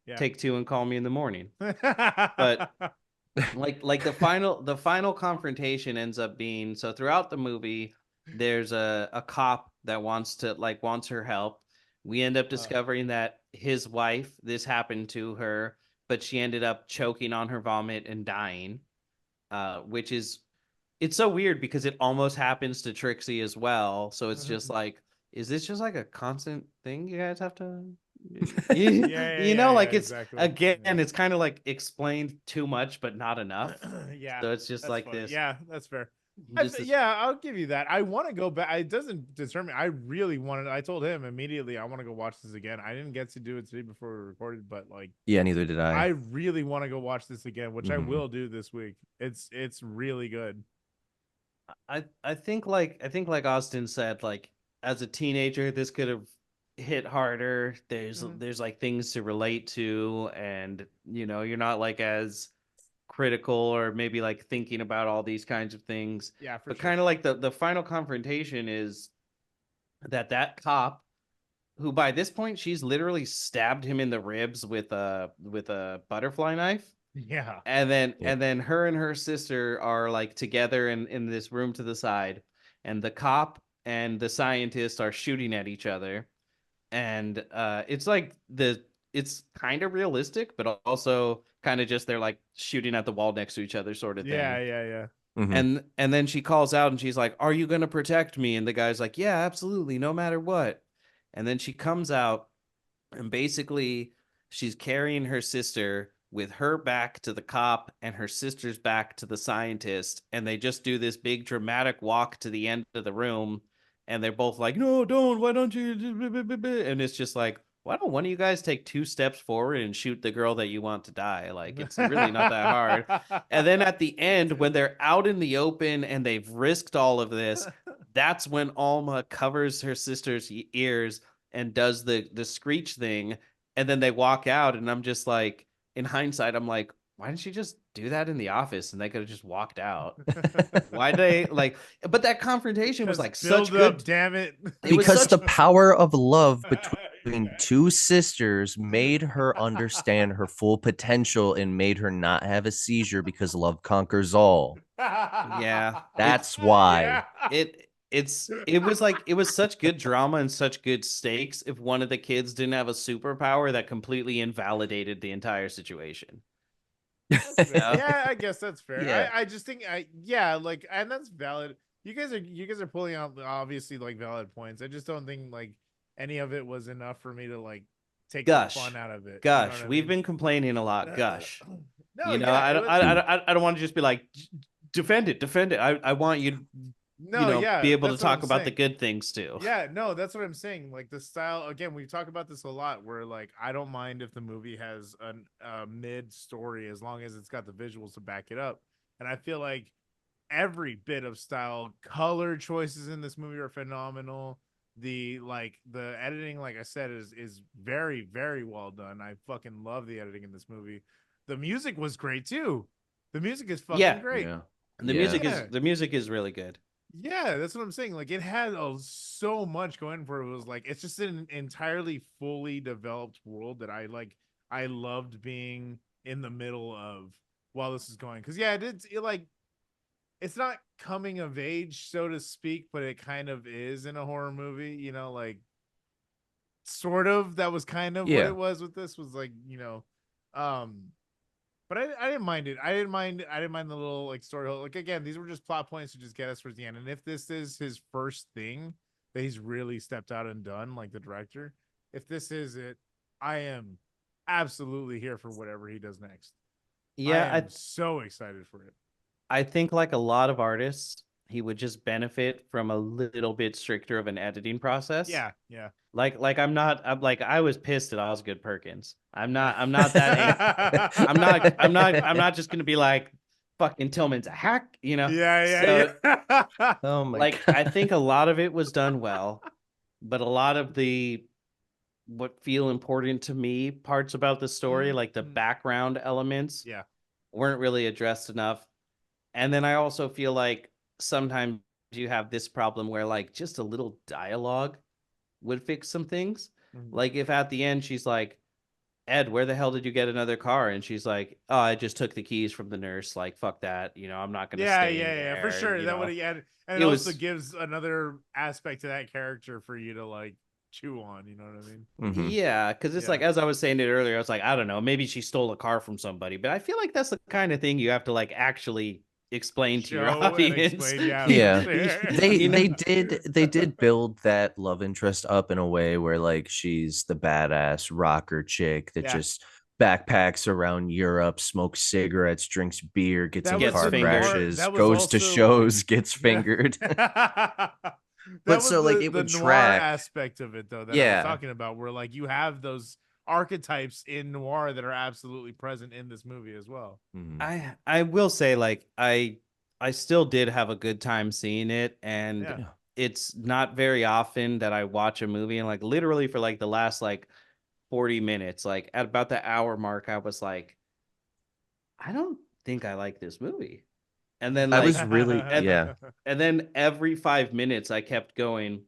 Yeah. take two and call me in the morning. But like the final confrontation ends up being, so throughout the movie there's a cop that wants her help. We end up discovering that his wife, this happened to her, but she ended up choking on her vomit and dying, which is, it's so weird because it almost happens to Trixie as well. So it's just like, is this just like a constant thing you guys have to you, Yeah, like it's, exactly. again, Yeah. it's kind of like explained too much but not enough. Yeah, So it's just that's like funny. this, Yeah, that's fair. just this. Yeah, I'll give you that. I want to go back. It doesn't determine. I really wanted. I told him immediately. I want to go watch this again. I didn't get to do it today before we recorded, but like, Yeah, neither did I I. really want to go watch this again, which I Mhm. will do this week. It's really good. I think like Austin said, like as a teenager this could have hit harder. There's Mhm. there's like things to relate to, and you're not like as critical or maybe like thinking about all these kinds of things. Yeah, for But sure. kind of like the final confrontation is that cop, who by this point she's literally stabbed him in the ribs with a butterfly knife, Yeah. and then Yep. and then her and her sister are like together in this room to the side, and the cop and the scientist are shooting at each other, and it's like it's kind of realistic but also kind of just they're like shooting at the wall next to each other sort of Yeah, thing. yeah, yeah. Mhm. And then she calls out and she's like, are you going to protect me? And the guy's like, yeah, absolutely, no matter what. And then she comes out, and basically she's carrying her sister with her back to the cop and her sister's back to the scientist, and they just do this big dramatic walk to the end of the room, and they're both like, no, don't, why don't you, and it's just like, why don't one of you guys take 2 steps forward and shoot the girl that you want to die? Like, it's really not that hard. And then at the end, when they're out in the open and they've risked all of this, that's when Alma covers her sister's ears and does the screech thing, and then they walk out, and I'm just like, in hindsight, I'm like, why didn't she just do that in the office and they could have just walked out? Why they like, but that confrontation was Just like build such up, good, damn it. it was Because such, the power of love between two sisters made her understand her full potential and made her not have a seizure because love conquers all. yeah, it's That's why. Yeah. it was such good drama and such good stakes if one of the kids didn't have a superpower that completely invalidated the entire situation. That's fair. Yeah. Yeah, I guess that's fair. Yeah. I just think yeah, like, and that's valid. You guys are pulling out obviously like valid points. I just don't think like any of it was enough for me to like take the fun Gush, out of it. You know what gush. I We've mean? been complaining a lot. Gush. No, You know, yeah, it was I don't want to just be like, defend it, defend it. I want you to, no, be yeah, able to that's what I'm talk about the saying. good things too. Yeah, no, that's what I'm saying. Like the style, again, we talk about this a lot. Where like I don't mind if the movie has a mid story as long as it's got the visuals to back it up. And I feel like every bit of style, color choices in this movie are phenomenal. The editing, like I said, is very very well done. I fucking love the editing in this movie. The music was great too. The music is fucking Yeah, great. Yeah. and Yeah. the music is really good. Yeah, that's what I'm saying. Like it had so much going for it. It was like it's just an entirely fully developed world that I like. I loved being in the middle of while this is going. Because yeah, it like it's not coming of age, so to speak, but it kind of is in a horror movie, you know, like sort of. That was kind of what Yeah. it was with this, was like, you know, um but I didn't mind it. I didn't mind the little like story. Like again, these were just plot points to just get us towards the end. And if this is his first thing that he's really stepped out and done, like the director, if this is it, I am absolutely here for whatever he does next. I Yeah, am so excited for it. I think like a lot of artists, he would just benefit from a little bit stricter of an editing process. Yeah, yeah. Like I'm like I was pissed at Osgood Perkins. I'm not that I'm not just gonna be like fucking Tillman's a hack, you know. Yeah, So yeah. Oh my like god. I think a lot of it was done well, but a lot of the what feel important to me parts about the story, like the background elements, Yeah. weren't really addressed enough. And then I also feel like sometimes you have this problem where like just a little dialogue would fix some things. Like if at the end she's like, Ed, where the hell did you get another car? And she's like, oh, I just took the keys from the nurse. Like, fuck that. You know, I'm not gonna Yeah, stay yeah, yeah, for there. sure. You That would know, add, and it it also was gives another aspect to that character for you to like chew on. You know what I mean? Mhm. yeah, because it's Yeah. like as I was saying it earlier, I was like, I don't know, maybe she stole a car from somebody, but I feel like that's the kind of thing you have to like actually explain to your Show and audience. explain. Yeah, for Yeah. sure. They You know? they did build that love interest up in a way where like she's the badass rocker chick that Yeah. just backpacks around Europe, smokes cigarettes, drinks beer, gets That in was Gets car the fingered. noir. crashes, That was goes to also shows, gets yeah. fingered. That But was so like it the would noir track. aspect of it though that I was Yeah. talking about, where like you have those archetypes in noir that are absolutely present in this movie as well. Mhm. I will say like I still did have a good time seeing it, and Yeah. Yeah. it's not very often that I watch a movie and like literally for like the last like 40 minutes, like at about the hour mark, I was like, I don't think I like this movie. And then I like was really and yeah. and then every 5 minutes I kept going,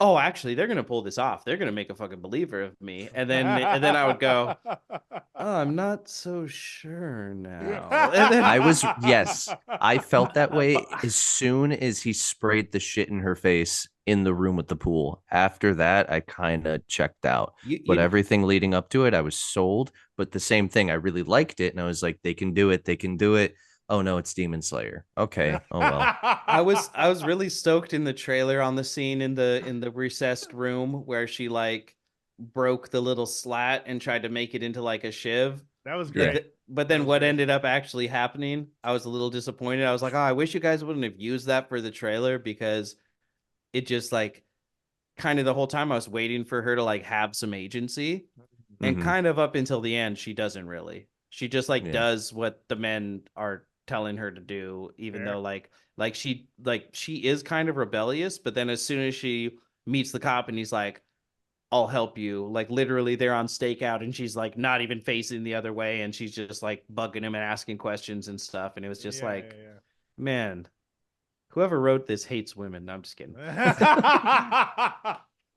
oh, actually, they're gonna pull this off. They're gonna make a fucking believer of me. And then I would go, oh, I'm not so sure now. And then I was yes, I felt that way as soon as he sprayed the shit in her face in the room with the pool. After that, I kind of checked out. But you everything leading up to it, I was sold. But the same thing, I really liked it, and I was like, they can do it, they can do it. Oh no, it's Demon Slayer. Okay, oh well. I was really stoked in the trailer on the scene in the recessed room where she like broke the little slat and tried to make it into like a shiv. That was Yeah. great. But That then was what great. ended up actually happening, I was a little disappointed. I was like, oh, I wish you guys wouldn't have used that for the trailer because it just like kind of the whole time I was waiting for her to like have some agency. And Hmm. kind of up until the end, she doesn't really. She just like Yeah. does what the men are telling her to do, even Fair. though like she is kind of rebellious, but then as soon as she meets the cop and he's like, I'll help you, like literally they're on stakeout and she's like not even facing the other way and she's just like bugging him and asking questions and stuff. And it was just Yeah, like, man, whoever wrote this hates women. No, I'm just kidding. yeah.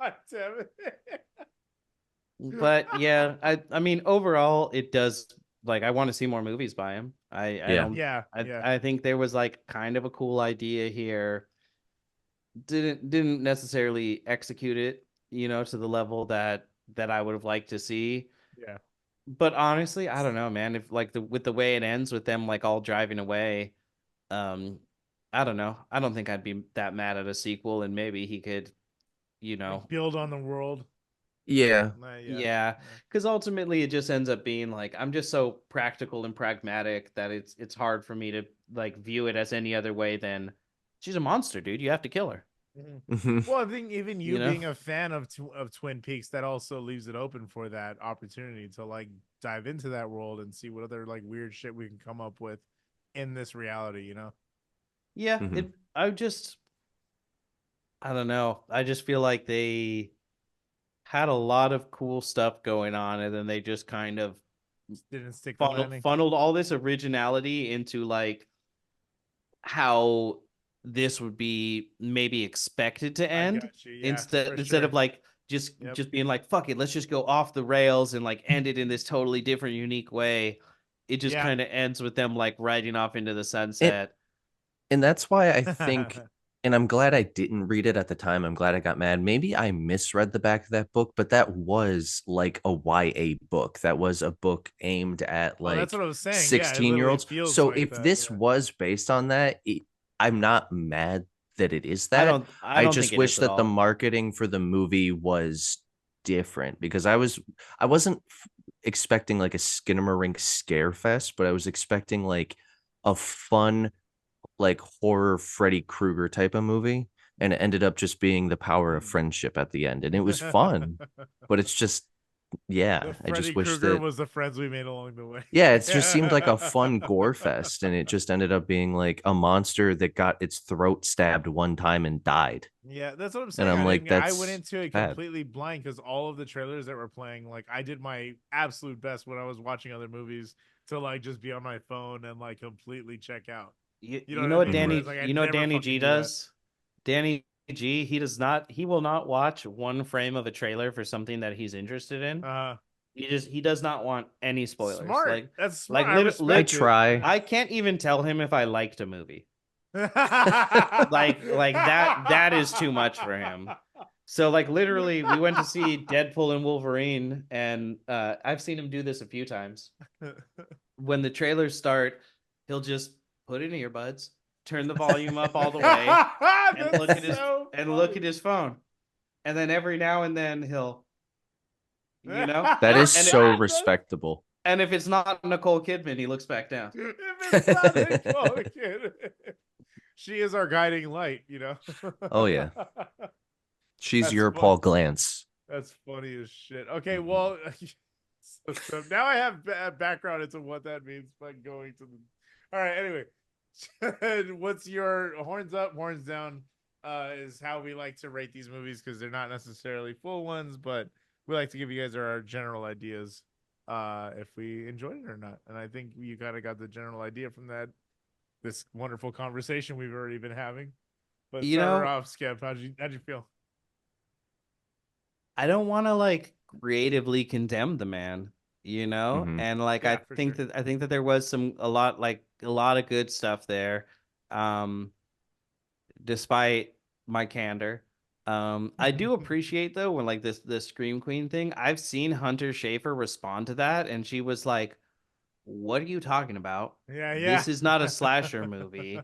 God damn it. But yeah, I mean overall it does like I want to see more movies by him. I Yeah. don't Yeah, yeah. I think there was like kind of a cool idea here. Didn't necessarily execute it, you know, to the level that I would have liked to see. Yeah. But honestly, I don't know, man. If like the with the way it ends with them like all driving away, um, I don't know. I don't think I'd be that mad at a sequel, and maybe he could, you know, Like build on the world. Yeah. Yeah. yeah, because ultimately it just ends up being like I'm just so practical and pragmatic that it's hard for me to like view it as any other way than she's a monster, dude. You have to kill her, Mhm. Mhm. Well, I think even you you know? being a fan of Twin Peaks, that also leaves it open for that opportunity to like dive into that world and see what other like weird shit we can come up with in this reality, you know? Yeah, Mhm. it. I don't know. I just feel like they had a lot of cool stuff going on, and then they just kind of Just didn't stick the landing. funneled all this originality into like how this would be maybe expected to I end got you. Yeah, for instead of sure. like just Yep. being like fuck it, let's just go off the rails and like end it in this totally different unique way. It just Yeah. kind of ends with them like riding off into the And sunset. And that's why I think, and I'm glad I didn't read it at the time. I'm glad I got mad. Maybe I misread the back of that book, but that was like a YA book. That was a book aimed at Oh, that's like what I was saying. Yeah, it 16 year literally olds. feels So like if that. this Yeah. was based on that, I'm not mad that it is I that. don't I I don't think just it is wish at that the all. marketing for the movie was different because I wasn't expecting like a Skinamarink scare fest, but I was expecting like a fun like horror Freddy Krueger type of movie, and it ended up just being the power of Hmm. friendship at the end, and it was fun. But it's just, The yeah, I Freddy just wish Krueger that, was the friends we made along the way. yeah, it just seemed like a fun gore fest, and it just ended up being like a monster that got its throat stabbed one time and died, Yeah, that's what I'm and saying. I'm I like, didn't. I went that's into it bad. completely blind because all of the trailers that were playing, like I did my absolute best when I was watching other movies to like just be on my phone and like completely check out. You, You know you what know I what mean? Mhm. Whereas Danny like I you know what never Danny fucking G do that. does? Danny G, he will not watch one frame of a trailer for something that he's interested in. Uh, He does not want any spoilers. Smart. That's smart. Like I I respect it. try. I can't even tell him if I liked a movie. Yeah. Like that is too much for him. So like literally we went to see Deadpool and Wolverine, and I've seen him do this a few times. When the trailers start, he'll just put in earbuds, turn the volume up all the way, and look at That's his so and look at funny. his phone. And then every now and then he'll, you know, That is and it, so respectable. and if it's not Nicole Kidman, he looks back down. If it's not Nicole Kidman, she is our guiding light, you know. Oh yeah, she's That's your fun. Paul Glance. That's funny as shit. Okay, Mhm. well, so now I have background into what that means by going to the. All right. Anyway, what's your horns up, horns down? Is how we like to rate these movies because they're not necessarily full ones, but we like to give you guys our general ideas, if we enjoyed it or not. And I think you kind of got the general idea from that this wonderful conversation we've already been having. But You start her know, off, Skip. How'd you feel? I don't want to like creatively condemn the man, you know? Mhm. And like Yeah, for sure. I think that there was a lot of good stuff there. Um Despite my candor. I do appreciate though when like the Scream Queen thing. I've seen Hunter Schafer respond to that, and she was like, "What are you talking about? Yeah, yeah. This is not a slasher movie.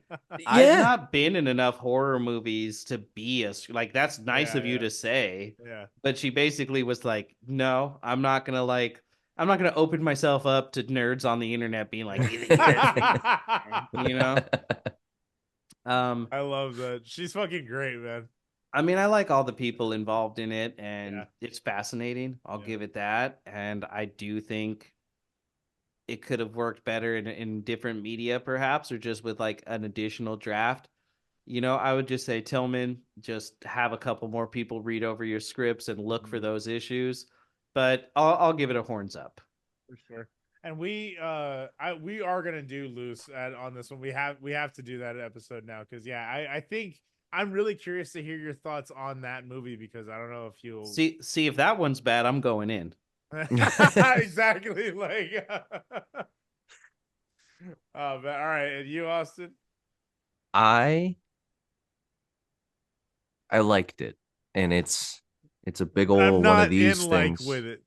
I've Yeah, not been in enough horror movies to be like that's nice Yeah, of you yeah, to say." yeah. But she basically was like, "No, I'm not gonna open myself up to nerds on the internet being like, you guys think this, you know?" Um, I love that. She's fucking great, man. I mean, I like all the people involved in it, Yeah, and it's fascinating. I'll yeah. give it that. And I do think it could have worked better in different media, perhaps, or just with like an additional draft. You know, I would just say, Tillman, just have a couple more people read over your scripts and look for Mhm. those issues. But I'll give it a horns up. For sure. And we are gonna do loose on this one. We have to do that episode now because yeah, I think I'm really curious to hear your thoughts on that movie because I don't know if you'll See if that one's bad, I'm going in. exactly like but all right, and you, Austin? I I liked it, and it's a big But I'm old one of not in these like things. with it.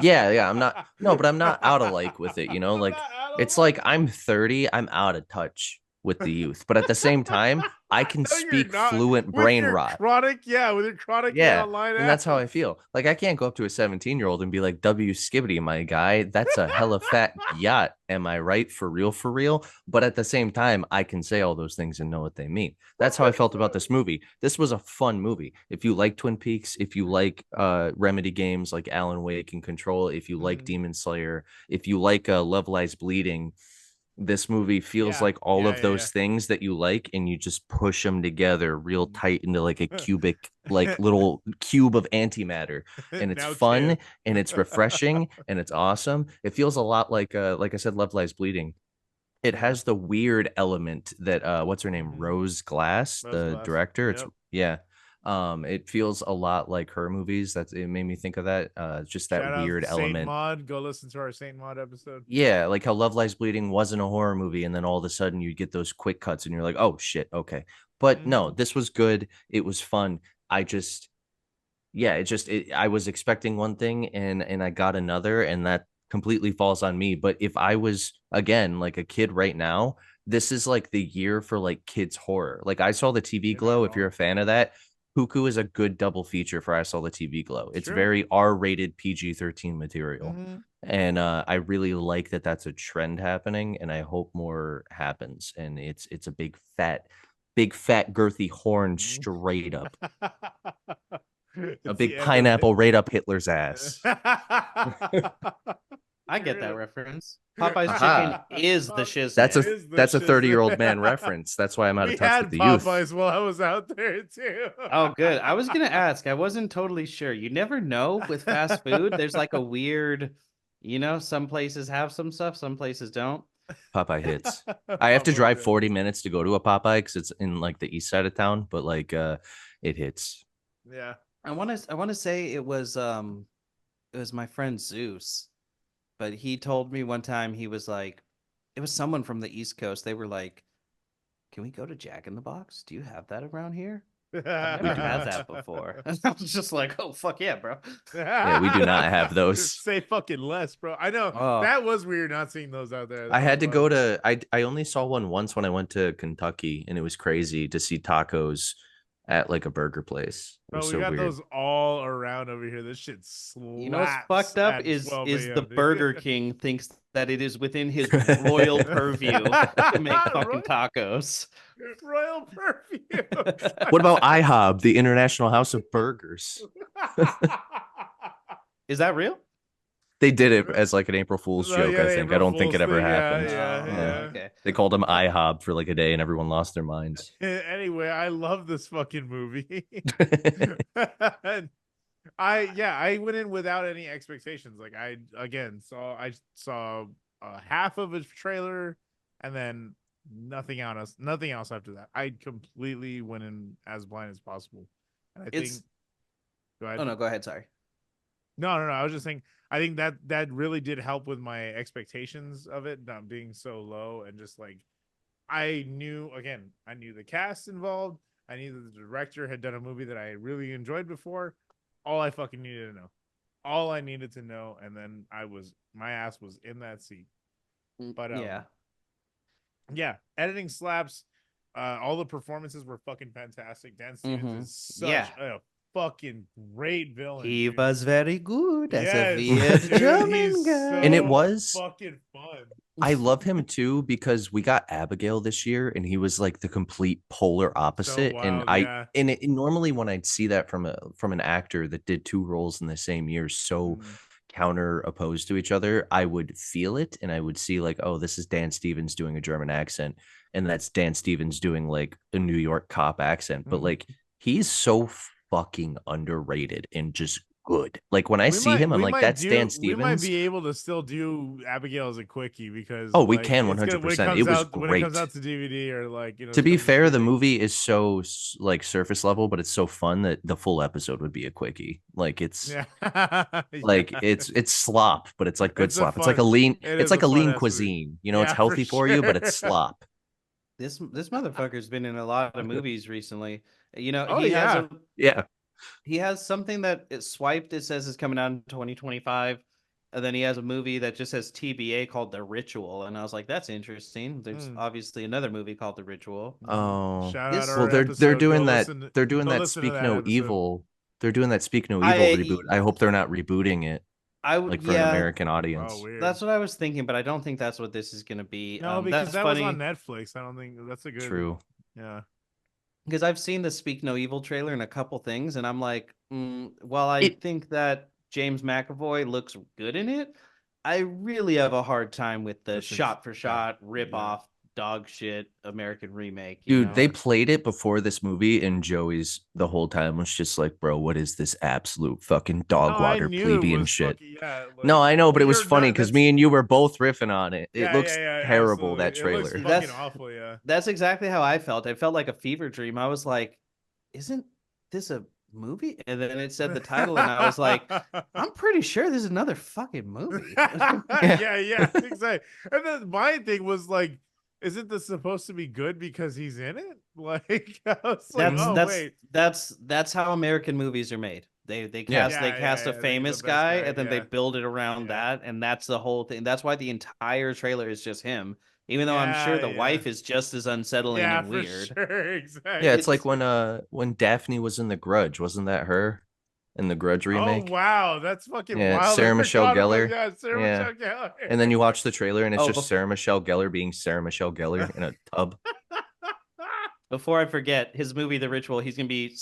Yeah, yeah, I'm not, no, but I'm not out of like with it, you know, I'm like not out of it's like like I'm 30, I'm out of touch with the youth, but at the same time, I can no, you're speak not fluent with brain your rot. chronic, yeah, with your chronic get Yeah, online and that's how I apps. feel. Like I can't go up to a 17-year-old and be like, "W skibbity, my guy, that's a hella fat yacht." Am I right? For real, for real. But at the same time, I can say all those things and know what they mean. That's how I felt about this movie. This was a fun movie. If you like Twin Peaks, if you like Remedy games like Alan Wake and Control, if you like Mhm. Demon Slayer, if you like Levelized Bleeding, this movie feels Yeah, like all yeah, of yeah, those things that you like, and you just push them together real tight into like a yeah. cubic, like little cube of antimatter. And it's Now fun can. and it's refreshing and it's awesome. It feels a lot like I said, Love Lies Bleeding. It Yeah. has the weird element that what's her name? Hmm. Rose Glass, Rose the glass. director. It's Yep. yeah. It feels a lot like her movies. It made me think of that. Just that Shout out weird Saint element. Maud. Go listen to our Saint Maud episode. Yeah, like how Love Lies Bleeding wasn't a horror movie, and then all of a sudden you get those quick cuts, and you're like, oh shit, okay. But no, this was good. It was fun. I just, yeah, I was expecting one thing, and I got another, and that completely falls on me. But if I was again like a kid right now, this is like the year for like kids horror. Like I saw the TV You're not Glow. If you're wrong. a fan of that, Cuckoo is a good double feature for I saw the TV Glow. It's True. very R-rated PG-13 material. Mhm. And I really like that that's a trend happening, and I hope more happens. And it's a big fat girthy horn straight up, a It's big the end of it. pineapple right up Hitler's ass. I get that reference. Popeye's Aha. chicken is the shiznit. That's Is the a shiznit. 30-year-old man reference. That's why I'm out We of touch had with the youth. Popeyes while I was out there too. Oh, good. I was gonna ask. I wasn't totally sure. You never know with fast food. There's like a weird, some places have some stuff, some places don't. Popeye hits. I have to Popeyes, drive yeah. 40 minutes to go to a Popeye because it's in like the east side of town, but like it hits. Yeah. I want to say it was my friend Zeus, but he told me one time he was like, it was someone from the East Coast. They were like, "Can we go to Jack in the Box? Do you have that around here?" I've We never do had not. that before. And I was just like, "Oh fuck yeah, bro!" Yeah, we do not have those. Say fucking less, bro. I know Oh. that was weird not seeing those out there. I That had to was go wild. to I only saw one once when I went to Kentucky, and it was crazy to see tacos at like a burger place. It Bro, was we so got weird. those all around over here. This shit slaps. You know what's fucked up at is 12 is the a.m., dude. Burger King thinks that it is within his royal purview to make fucking tacos. Royal perfume. What about IHOB, the International House of Burgers? Is that real? They did it as like an April Fool's Oh, joke, yeah, I the think. I April don't think it Fool's ever thing, yeah, happened. yeah. Okay. They called him IHOB for like a day, and everyone lost their minds. Anyway, I love this fucking movie. And I went in without any expectations. Like I saw half of a trailer and then nothing else after that. I completely went in as blind as possible. And I think go ahead. Oh no, go ahead. Sorry. No. I was just saying. I think that really did help with my expectations of it not being so low, and just like I knew the cast involved. I knew that the director had done a movie that I really enjoyed before. All I fucking needed to know. All I needed to know, and then my ass was in that seat. But yeah, editing slaps. All the performances were fucking fantastic. Dan Stevens is such a fucking great villain. He dude. was very good as a Yes, weird dude, German he's guy. And it so was- fucking fun. I love him too because we got Abigail this year, and he was like the complete polar opposite. wild, and yeah. normally when I'd see that from an actor that did two roles in the same year, so counter opposed to each other, I would feel it, and I would see like, oh, this is Dan Stevens doing a German accent, and that's Dan Stevens doing like a New York cop accent. But like, he's so fucking underrated and just good. Like when I see him, I'm like, that's Dan Stevens. We might be able to still do Abigail as a quickie because we can 100%. It was when it comes great. out to DVD or like To be fair, the movie is so like surface level, but it's so fun that the full episode would be a quickie. Like it's like it's slop, but it's like good slop. It's like a lean. It's like a lean cuisine. You know, it's healthy for you, but it's slop. This motherfucker's been in a lot of movies recently. You know, Oh, he has he has something that is swiped. It says is coming out in 2025, and then he has a movie that just says TBA called The Ritual, and I was like, that's interesting. There's obviously another movie called The Ritual. Oh, shout out well, our they're episode. doing Go that. listen- They're doing go that listen to Speak that No episode. Evil. They're doing that Speak No Evil reboot. I hope they're not rebooting it. I would, like for an American audience. Oh, weird. That's what I was thinking, but I don't think that's what this is going to be. No, because that's that funny. was on Netflix. I don't think that's a good. True. Yeah. Because I've seen the Speak No Evil trailer and a couple things, and I'm like, while I think that James McAvoy looks good in it, I really have a hard time with the shot-for-shot rip-off dog shit American remake. Dude, they played it before this movie, and Joey's the whole time was just like, bro, what is this absolute fucking dog water plebeian shit? No, I know, but it was funny because me and you were both riffing on it. It looks terrible, that trailer. That's fucking awful, yeah. That's exactly how I felt. I felt like a fever dream. I was like, isn't this a movie? And then it said the title, and I was like, I'm pretty sure this is another fucking movie. yeah, exactly. And then my thing was like, isn't this supposed to be good because he's in it? Like, I was like, That's oh that's wait, that's how American movies are made. They Yeah. cast a They get the famous best guy, guy. and then they Yeah, build it around yeah, that, and that's the whole thing. That's why the entire trailer is just him. Even though I'm sure the yeah, wife is just as unsettling yeah, and for weird. sure, Yeah, it's exactly. like when Daphne was in The Grudge, wasn't that her in the Grudge Oh remake? wow, that's fucking Yeah, wild. I Sarah Michelle forgot about Gellar. that. Sarah Yeah. Michelle Gellar. And then you watch the trailer and it's Oh, just Sarah Michelle Gellar being Sarah Michelle Gellar in a tub. before I forget, his movie The Ritual, he's gonna be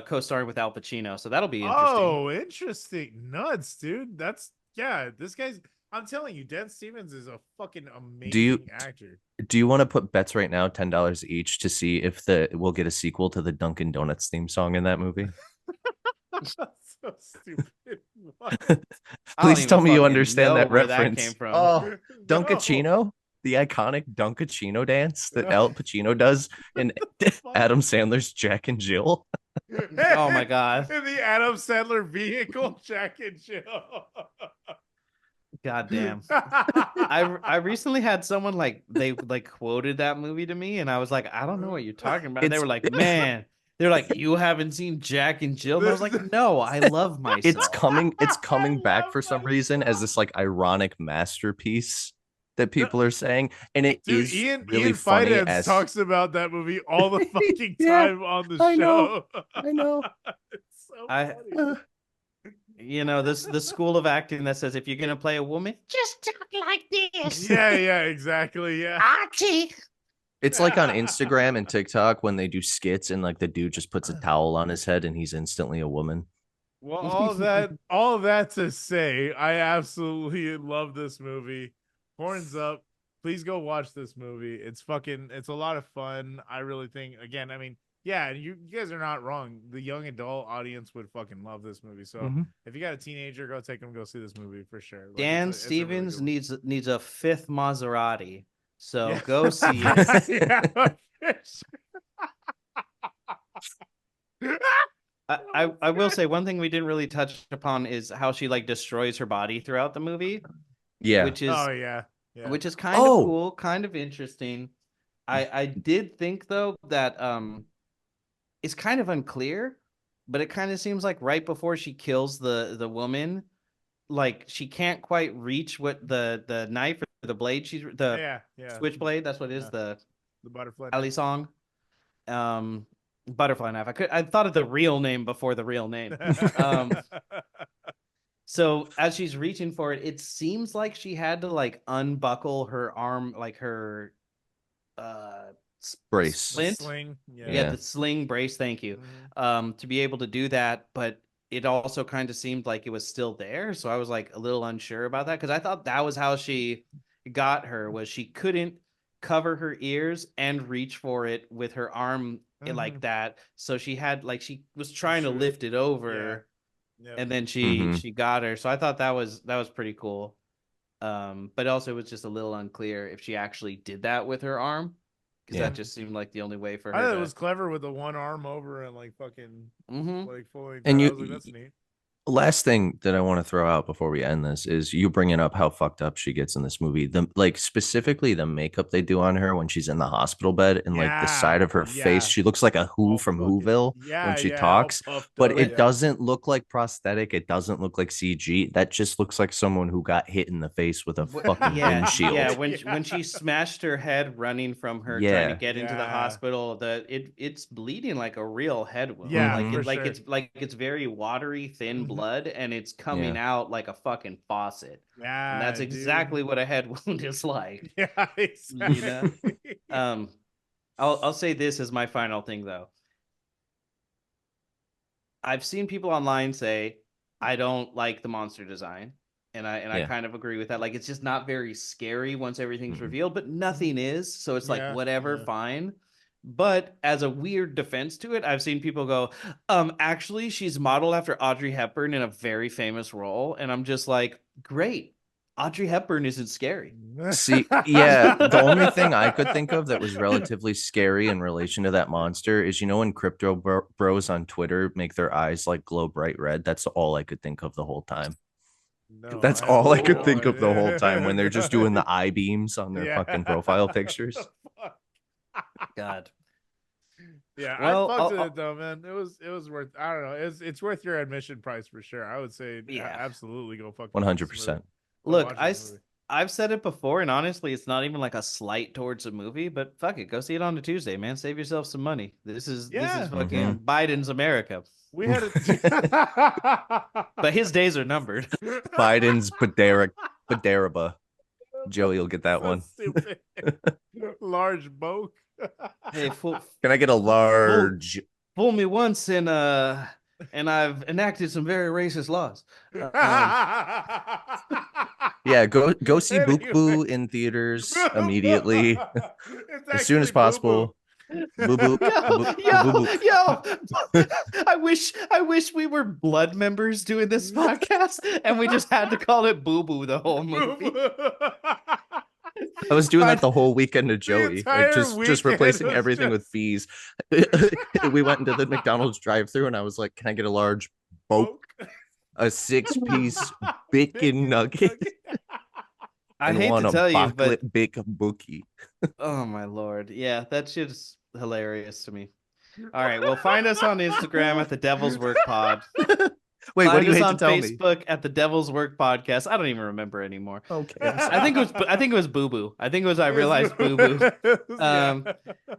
co-starring with Al Pacino, so that'll be interesting. Oh, interesting. Nuts, dude. That's yeah, this guy's I'm telling you, Dan Stevens is a fucking Do you amazing actor. do you want to put bets right now, $10 each, to see if we'll get a sequel to the Dunkin' Donuts theme song in that movie? So stupid. What? I don't Please even tell me you fucking understand know that where that came reference. from. Oh, No. Dunkachino, the iconic Dunkachino dance that Al Pacino does in Fuck. Adam Sandler's Jack and Jill. Oh my god. In the Adam Sandler vehicle, Jack and Jill. God damn. I recently had someone like they like quoted that movie to me, and I was like, I don't know what you're talking about. They It's were like, man, they're like, you haven't seen Jack and Jill, and I was like, no, I love myself. it's I coming back love for some reason as myself. this like ironic masterpiece that people are saying, and it Dude, is Ian really Ian funny Finance as talks about that movie all the fucking yeah, time on the I know. show. I know. It's so I funny. this the school of acting that says if you're gonna play a woman, just talk like this. Yeah, exactly. Yeah. Archie. It's like on Instagram and TikTok when they do skits and like the dude just puts a towel on his head and he's instantly a woman. Well, all that to say, I absolutely love this movie. Horns up. Please go watch this movie. It's a lot of fun. I really think again, I mean, yeah, you guys are not wrong. The young adult audience would fucking love this movie. So Mhm. if you got a teenager, go take them, go see this movie for sure. Like Dan it's a really Stevens good one. needs a fifth Maserati. So Yeah. go see it. Yeah. I will say one thing we didn't really touch upon is how she like destroys her body throughout the movie, Yeah. which is Oh yeah. Yeah. kind of cool, kind of interesting. I did think though that it's kind of unclear, but it kind of seems like right before she kills the woman, like she can't quite reach what the knife or the blade the Yeah. switchblade, that's what it is, Yeah. the The butterfly. Ali song. Butterfly knife. I thought of the real name before the real name. So as she's reaching for it, it seems like she had to like unbuckle her arm, like her uh Brace. splint. Sling. Yeah, the sling brace, thank you. To be able to do that, but it also kind of seemed like it was still there. So I was like a little unsure about that because I thought that was how she got her, was she couldn't cover her ears and reach for it with her arm like that. So she had like she was trying to lift it over Yeah. and then Mhm. she got her. So I thought that was pretty cool. But also it was just a little unclear if she actually did that with her arm, because Yeah. that just seemed like the only way for I her thought to. it was clever with the one arm over and like fucking like fully. And I was like, that's neat. last thing that I want to throw out before we end this is you bringing up how fucked up she gets in this movie. The like specifically the makeup they do on her when she's in the hospital bed and like the side of her face, she looks like a Who All from fucking Whoville when she yeah, all talks. puffed But up. it Yeah. doesn't look like prosthetic. It doesn't look like CG. That just looks like someone who got hit in the face with a fucking windshield. Yeah, when she smashed her head running from her trying to Yeah. get into the Yeah. hospital, it's bleeding like a real head wound. Yeah, like for it's very watery, thin blood, and it's coming Yeah. out like a fucking faucet. Yeah, And that's exactly dude. what a head wound is like. Yeah, exactly. You know? I'll say this as my final thing though. I've seen people online say I don't like the monster design, and I Yeah. kind of agree with that. Like it's just not very scary once everything's Mhm. revealed, but nothing is. So it's like Yeah, whatever, yeah. fine. But as a weird defense to it, I've seen people go, actually she's modeled after Audrey Hepburn in a very famous role, and I'm just like, great. Audrey Hepburn isn't scary. See, yeah, the only thing I could think of that was relatively scary in relation to that monster is, when crypto bros on Twitter make their eyes like glow bright red. That's all I could think of the whole time. No, That's I all I have could no think of the whole idea. time when they're just doing the eye beams on their Yeah. fucking profile pictures. God. Yeah, Well, I fucked with it though, man. It was worth. I don't know. It's worth your admission price for sure. I would say, Yeah. absolutely go fuck. 100%. Look, watch this movie. I've said it before, and honestly, it's not even like a slight towards a movie, but fuck it, go see it on a Tuesday, man. Save yourself some money. This is Yeah. fucking Biden's America. We had a. But his days are numbered. Biden's Badaraba. Joey will get that So one. stupid. Large boke. Hey, Can I get a large? fool me once, and I've enacted some very racist laws. Yeah, go see Anyway. Book Boo in theaters immediately, It's as soon as actually possible. Boo Boo. Yo, I wish we were blood members doing this podcast, and we just had to call it Boo Boo the whole movie. I was doing that the whole weekend to Joey, entire just weekend replacing was everything with just- fees. We went into the McDonald's drive-thru, and I was like, "Can I get a large boke, a 6-piece bacon nugget, I and hate one to a tell you, but chocolate bacon bookie?" oh my lord, yeah, that shit's hilarious to me. All right, well, find us on Instagram at the Devil's Work Pod. Wait, what Find do you us hate to on tell me? Facebook at the Devil's Work Podcast. I don't even remember anymore. Okay, I think it was Boo Boo. I think it was I realized Boo Boo.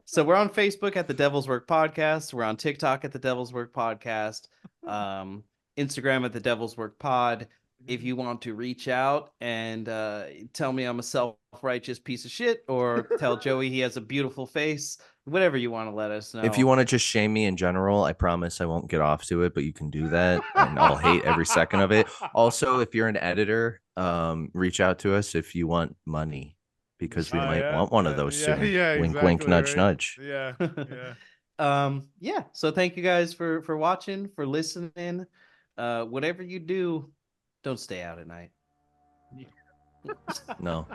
So we're on Facebook at the Devil's Work Podcast. We're on TikTok at the Devil's Work Podcast. Instagram at the Devil's Work Pod. If you want to reach out and tell me I'm a self-righteous piece of shit, or tell Joey he has a beautiful face, whatever you want to let us know. If you want to just shame me in general, I promise I won't get off to it, but you can do that, and I'll hate every second of it. Also, if you're an editor, reach out to us if you want money, because we might want one of those soon. Wink, wink, nudge, nudge. Yeah. Yeah. So thank you guys for watching, for listening. Whatever you do, don't stay out at night. No,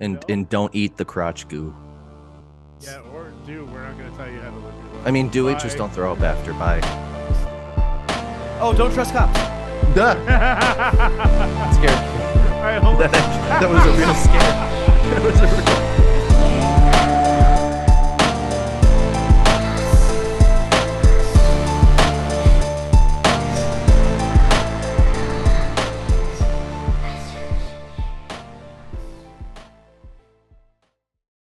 and don't eat the crotch goo. Yeah, or do. We're not gonna tell you how to live your life. I mean, do it, Bye. just don't throw up after. Bye. Oh, don't trust cops. Duh. Scared. I hope That was a real scare. That was a real